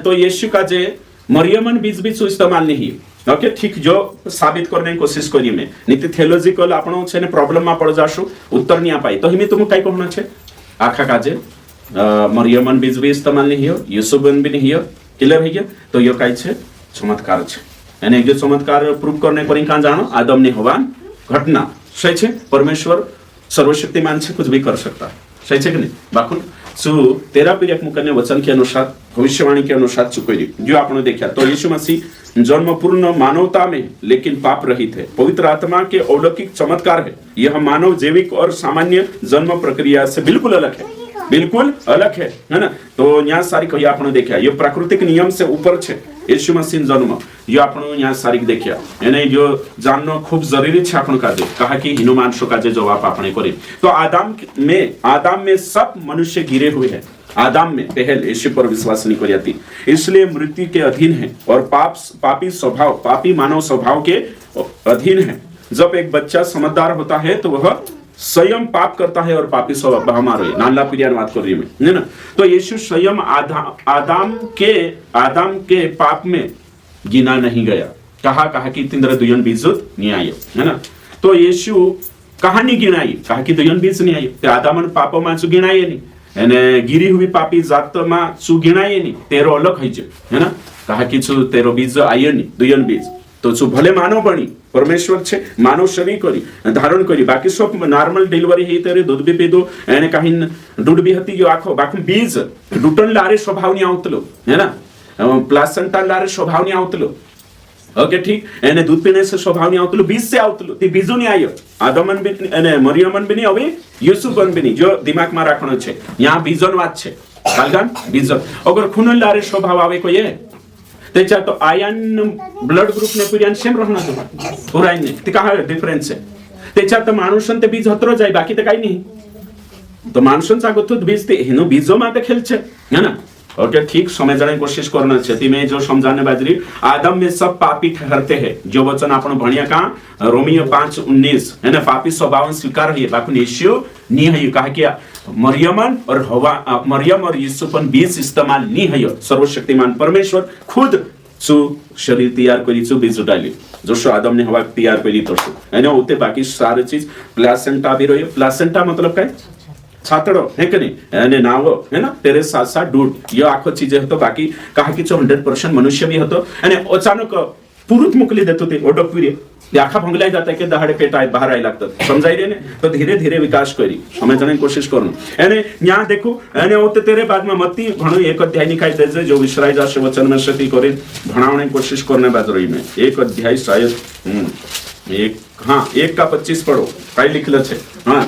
तो यीशु का जे मरियमन बीच बीच इस्तेमाल नहीं। ओके, ठीक, जो साबित करने की कोशिश करी मैं नीति थियोलॉजिकल आपणो छे ने प्रॉब्लम में पड़ जाशु, उत्तर नहीं आ पाई। तो हिमी तुम कई कहना छे आखा काजे मरियमन बीच भी इस्तेमाल नहीं हो, यूसुफन भी नहीं हो, क्लियर है क्या? तो यो कई छे चमत्कार छे। यानी जो चमत्कार प्रूव करने पर कहाँ जानो आदम ने हवा घटना सही छे। परमेश्वर सर्वशक्तिमान से कुछ भी कर सकता है, सही छे कि नहीं? बाकुल सु 13 पीरियड मुकन्ने वचन के अनुसार भविष्यवाणी के अनुसार चुकोरी जो आपने देखा। तो यीशु मसीह जन्म पूर्ण मानवता में लेकिन पाप रहित है, पवित्र आत्मा के अलौकिक चमत्कार है। यह मानव जैविक और सामान्य जन्म प्रक्रिया से बिल्कुल अलग है, बिल्कुल अलग है ना। तो यहाँ सारी कही आपने देखा ये प्राकृतिक नियम से ऊपर छे यीशु मसीह जन्म, ये आपने यहाँ सारी देखा यानी जो जानना खूब जरूरी है आपने का दे कहा कि हिनुमान शो का जवाब आपने करे। तो आदाम में सब मनुष्य गिरे हुए हैं। आदाम में पहल यीशु पर विश्वास नहीं कर जाती, इसलिए मृत्यु के अधीन है और पापी मानव स्वभाव के अधीन है। जब एक बच्चा समझदार होता है तो वह स्वयं पाप करता है और पापी स्वभाव हमारे नाला पीरियड बात कर रही है ना। तो यीशु स्वयं आदाम के पाप में गिना नहीं गया। कहा कि तिंद्र दुयन बीजुत नहीं आयो है ना। तो यीशु कहा नहीं गिनाई, कहा कि दुयन बीज नहीं आयो। तो आदामन पापो में चु गिनाए नहीं एने गिरी हुई पापी जात में चु गिनाए नहीं, तेरो अलग है ना। कहा कि छु तेरो बीज आयो नहीं दुयन बीज। तो छु भले मानव बनी परमेश्वर छे मानव शरीर करी धारण करी, बाकी सब नॉर्मल डिलीवरी ही तेरे दूध भी पीदो एने कहीं दूध भी हती जो आखो बाकी बीज डूटन लारे स्वभाव नहीं आवतलो है ना, प्लासेंटा लारे स्वभाव नहीं आवतलो। ओके, ठीक, एने दूध पीने से स्वभाव नहीं आवतलो, बीज से आवतलो। ती बीजो नहीं आयो, आदमन भी एने मरियमन भी नहीं अभी यूसुफन भी नहीं। जो दिमाग में राखनो छे यहाँ बीजन बात छे कालगान बीजन। अगर खून लारे स्वभाव आवे को ये त्याच्या तो आयन ब्लड ग्रुप ने पिरियन सेम रहना तो पुराई ने ते कहा डिफरेंस है। त्याच्या तो माणूसन ते बीज हतरो जाय बाकी ते काही नाही। तो माणूसनचा गोथुत बीज ते हिनो बीजो माते खेलछे है ना। ओके, ठीक, समझने की कोशिश करना चाहिए। मैं जो समझाने बाजरी आदम में सब पापी ठहरते हैं, जो वचन आपण भणिया का रोमियो 5:19 है ना। पापी स्वभाव स्वीकार है बाकी यीशु नहीं है। कहा कि मरियमन और हवा मरियम और यूसुफन बीज इस्तेमाल नहीं है। सर्वशक्तिमान परमेश्वर खुद सु शरीर तैयार करी सु बीज डाली जो आदम ने हवा तैयार करी तो है ना। होते बाकी सारी चीज प्लासेंटा भी रही। प्लासेंटा मतलब क्या छातड़ो है कि नहीं, यानी नाव है ना, तेरे साथ साथ दूध, ये आखो चीजें हो। तो बाकी कहा कि 100% मनुष्य भी हो तो यानी अचानक पुरुष मुकली देते थे ओडो पूरे आखा भंगलाई जाता है कि दहाड़े पेट आए बाहर आए लगता समझाई रहे ने। तो धीरे धीरे विकास करी समझने की कोशिश करूँ यानी यहाँ देखो यानी होते तेरे बाद में मती भणो 1 अध्याय निकाय दे जो विसराई जाशे वचन में शक्ति करे भणावने की कोशिश करने बाज रही में 1 अध्याय शायद 1 का 25 पढ़ो कई लिखल छे। हाँ,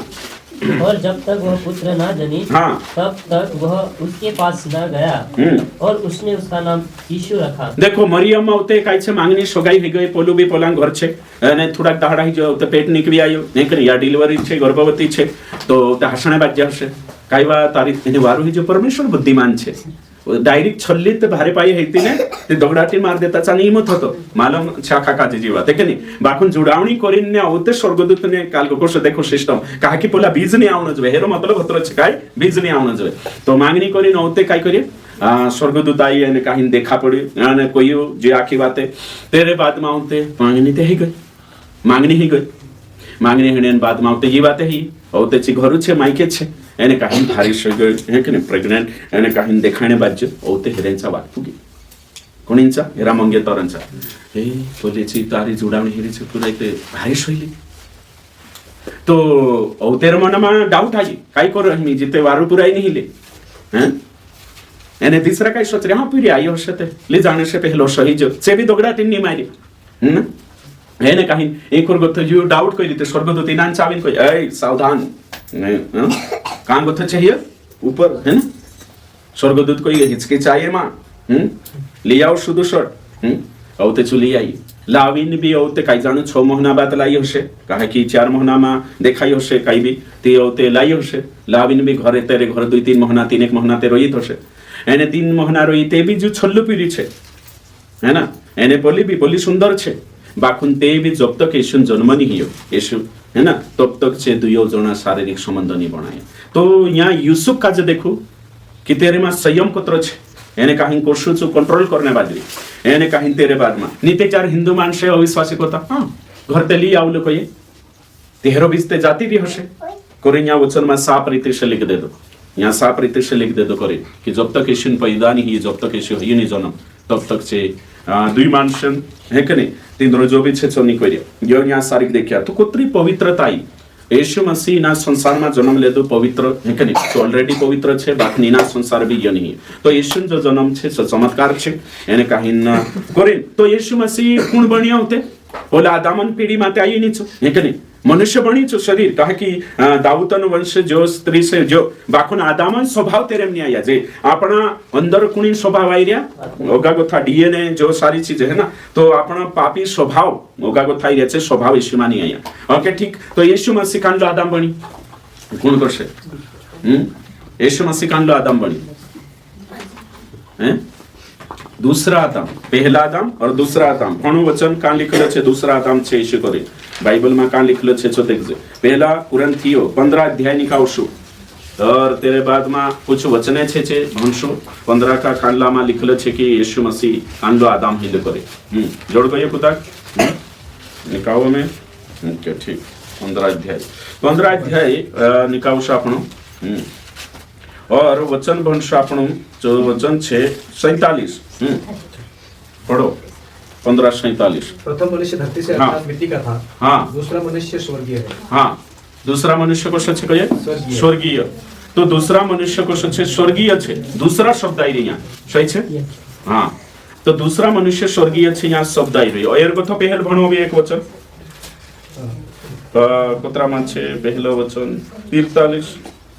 और जब तक वह पुत्र न जनी, हाँ, तब तक वह उसके पास न गया और उसने उसका नाम यीशु रखा। देखो मरियम होते काई छे मांगनी सोगाई हो गई, पोलू भी पोलांग घर छे ने थोड़ा दहाड़ा ही जो तो पेट निकली आयो नहीं करे या डिलीवरी छे गर्भवती छे तो हसणे बाज्य हशे काई वा तारीख एने वारू ही जो परमेश्वर बुद्धिमान छे डायरेक्ट छल्ली ते भारे पाई हेती ने ते दगडाटी मार देता चा हिम्मत होतो मालूम छाखा काजे जीवा ते कनी बाखून जुडावणी करीन ने आवते स्वर्गदूत ने काल कोश देखो सिस्टम कहा कि पोला बीज ने आवण जवे हेरो मतलब होतो छ काय बीज ने आवण जवे तो मांगनी करीन आवते काय करी स्वर्गदूत आई ने काहीन देखा पड़ी ने कोई जे आखी बाते तेरे बाद में आवते मांगनी ते ही गई मांगनी ही गई मांगनी हणे बाद में आवते ये बात ही और त्याची घरू छे मायके छे એને કાહીન ભારી સગળ હે કે ને પ્રેગ્નન્ટ એને કાહીન દેખાણે બાજ્ય ઓ તે હેરેંचा वाट फुगी कोणींचा हेरा मंगेतरांचा हे बोलेची तारी जुडावणी हेरीचे तुला ते भारी शैली तो औतेर मनामा डाउट आई काय करू मी जिते वारू पुराई नहीं ले हैं એને तीसरा काय सोच रे हां पुरी आई हशते ले जाने से पहलो शहीद से भी दोगडा तिन्नी मारी એને કાહીન एक और गथ यू डाउट कोई ते स्वर्गदूत इनान चाविन कोई ए सावधान कहाँ गथ चाहिए ऊपर है ना स्वर्गदूत कोई हिचकिचाए माँ ले आओ शुद्ध शर्ट औते चुली आई लाविन भी औते काही जाणू 6 महीना बाद लाई हशे काहे की 4 महीना में देखाई हशे काही भी ते औते लाई हशे लाविन भी घरे तेरे घर 2-3 महीना 3 महीना ते रोईत हशे एने 3 महीना रोई ते भी जो छल्लू पीड़ी छे है ना एने बोली सुंदर छे बाखुन ते भी जब तक यीशु जन्म नहीं हियो यीशु है ना तब तक से दुयो जना शारीरिक संबंध नहीं बनाए तो यहाँ यूसुफ का जो देखो कि तेरे में संयम कत्र छे एने कहीं कोशिश कंट्रोल करने वाली एने कहीं तेरे बाद में नीते 4 हिंदू मानसे अविश्वासी कोता हाँ घर ते ली आवलो कोई तेहरो बिस्ते जाती भी हशे कोरे यहाँ वचन में 7 रीति से लिख दे दो यहाँ 7 रीति से लिख दे दो करे कि जब तक यीशु पैदा नहीं जब तक यीशु ही नहीं जन्म तब तक से 2 मानसन है कि नहीं 3 रोजो भी छे नहीं कोई यो यहाँ सारिक देखिया तो कोतरी पवित्रता आई यीशु मसीह ना संसार में जन्म ले दो पवित्र है कि नहीं तो ऑलरेडी पवित्र छे बाकी ना संसार भी यो नहीं तो यीशु जो जन्म छे चमत्कार छे एने कहीं न करे तो यीशु मसीह कोण बनिया होते ओला आदामन पीढ़ी माते आई नहीं छो है कि नहीं मनुष्य बनी छो शरीर कहे कि दाऊदन वंश जो स्त्री से जो बाखुन आदामन स्वभाव तेरे में आया जे अपना अंदर कुणी स्वभाव आई रिया ओगा गोथा डीएनए जो सारी चीज है ना तो अपना पापी स्वभाव ओगा गोथा आई छे स्वभाव यीशु मानी आया ओके ठीक तो यीशु मसीह कांडलो आदम बनी कोण करशे यीशु मसीह कांडलो आदम बनी हैं दूसरा आदम पहला आदम और दूसरा आदम कोण वचन कां लिखलो छे दूसरा आदम छे यीशु करे बाइबल में कां लिखलो छे छो देखजे पहला कुरिन्थियो 15 अध्याय निकावशु और तेरे बाद में कुछ वचने छे भणशु 15 का कांडला में लिखलो छे कि यीशु मसीह कांडलो आदम हिल करे जोड़ गयो पुता निकाओ में ओके ठीक 15 अध्याय निकावशु आपणो और वचन भणशु आपणो जो वचन छे 47 पढ़ो 15:47 प्रथम मनुष्य धरती से अर्थात मिट्टी का था हाँ दूसरा मनुष्य स्वर्गीय है हाँ दूसरा मनुष्य को सच कहे स्वर्गीय तो दूसरा मनुष्य को सच स्वर्गीय छे दूसरा शब्द आई रही सही छे हाँ तो दूसरा मनुष्य स्वर्गीय छे यहाँ शब्द आई रही और कथा पहल भणो भी एक वचन कोतरा में छे पहलो वचन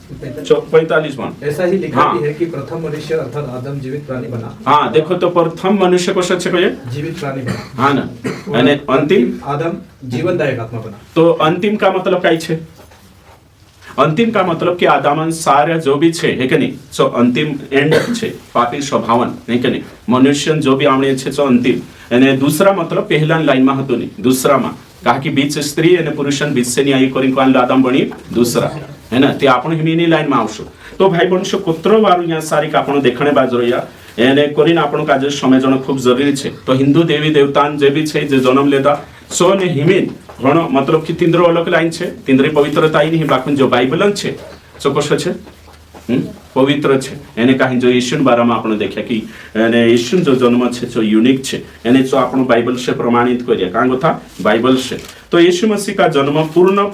45 ऐसा ही लिखा भी है कि प्रथम मनुष्य अर्थात आदम जीवित प्राणी बना हाँ देखो तो प्रथम मनुष्य को सच कहे जीवित प्राणी बना हाँ ना અને અંતિમ आदम जीवनदायक आत्मा बना तो अंतिम का मतलब काय छे अंतिम का मतलब कि आदामन सारे जो भी छे है कि नहीं सो अंतिम एंड छे पापी स्वभावन है कि नहीं मनुष्य जो भी आवणे छे सो अंतिम અને दूसरा मतलब पहला लाइन में हतो नहीं दूसरा में कहा कि बीच स्त्री અને पुरुषन बीच से न्याय करी कोन आदम बनी दूसरा है ना ते आपण हिमीनी लाइन में आवशो तो भाई बणशो कोत्रो वारु यहाँ सारी का आपण देखणे बाजरो या एने कोरिन आपण का जे समझण खूब जरूरी छे तो हिंदू देवी देवतान जे भी छे जे जन्म लेता सो ने हिमीन घणो मतलब कि तिंद्रो अलग लाइन छे तिंद्री पवित्रता आई नहीं बाकी जो बाइबल छे सो कशो छे पवित्र छे एने कहीं जो यीशु बारे में आपण देखा कि एने यीशु जो जन्म छे जो यूनिक छे एने जो आपण बाइबल से प्रमाणित करिया कां कथा बाइबल से तो यीशु मसीह का जन्म पूर्ण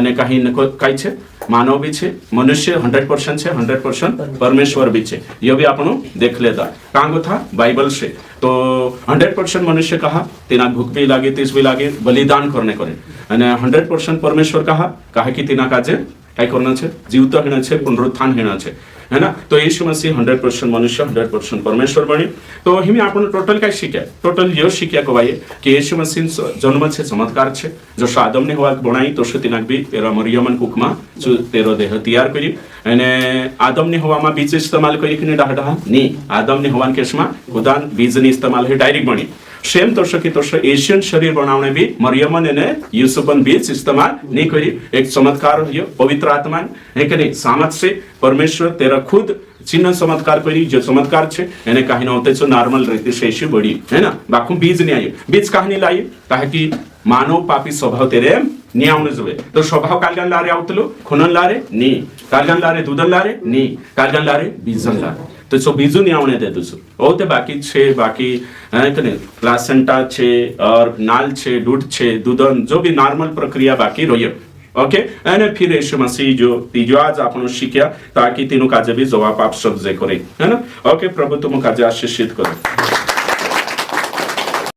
ने कहीं कई छे मानव भी छे मनुष्य 100% छे 100% परमेश्वर भी छे ये भी आपण देख लेता कां कथा बाइबल से तो 100% मनुष्य कहा तेना भूख भी लागे तीस भी लागे बलिदान करने करे અને 100% परमेश्वर कहा कि तेना काजे काय करना छे जीवित होना छे पुनरुत्थान होना छे है ना तो यीशु मसीह 100% मनुष्य 100% परमेश्वर बनी तो हिमे आपण टोटल काय शिक्या टोटल यो शिक्या कवाय कि यीशु मसीह जन्म छे चमत्कार छे जो आदम ने होवा बनाई तो तिनाक भी तेरा मरियमन कुकमा जो तेरो देह तैयार करी અને આદમ ને હવામાં બીજ ઇસ્તેમાલ કરી કે ડાહડા ની આદમ ને હવાન કેસમાં ખુદાન બીજ ની ઇસ્તેમાલ હે ડાયરેક્ટ બની सेम तोष की तोष एशियन शरीर बनाने भी मरियमन ने यूसुफन बीज इस्तेमाल नहीं करी एक चमत्कार हो पवित्र आत्मा है कि नहीं सामत से परमेश्वर तेरा खुद चिन्ह चमत्कार करी जो चमत्कार छे एने कहीं होते छो नॉर्मल रीति से यीशु बड़ी है ना बाकू बीज नहीं आई बीज कहानी लाई कहे कि मानव पापी स्वभाव तेरे न्यावण जुवे तो स्वभाव कालगन लारे आवतलो खुनन लारे नी कालगन लारे दूधन लारे नी कालगन लारे बीजन लारे तो सो बीजू न्यावणे दे दुसु ओ ते बाकी छे बाकी कने प्लासेंटा छे और नाल छे दूध छे दूधन जो भी नॉर्मल प्रक्रिया बाकी रहियो ओके અને फिर यीशु मसीह जो तीजो आज आपण शिक्या ताकि तीनो काजे भी जवाब आप सब जे करे है ना ओके प्रभु तुम काजे आशीषित करो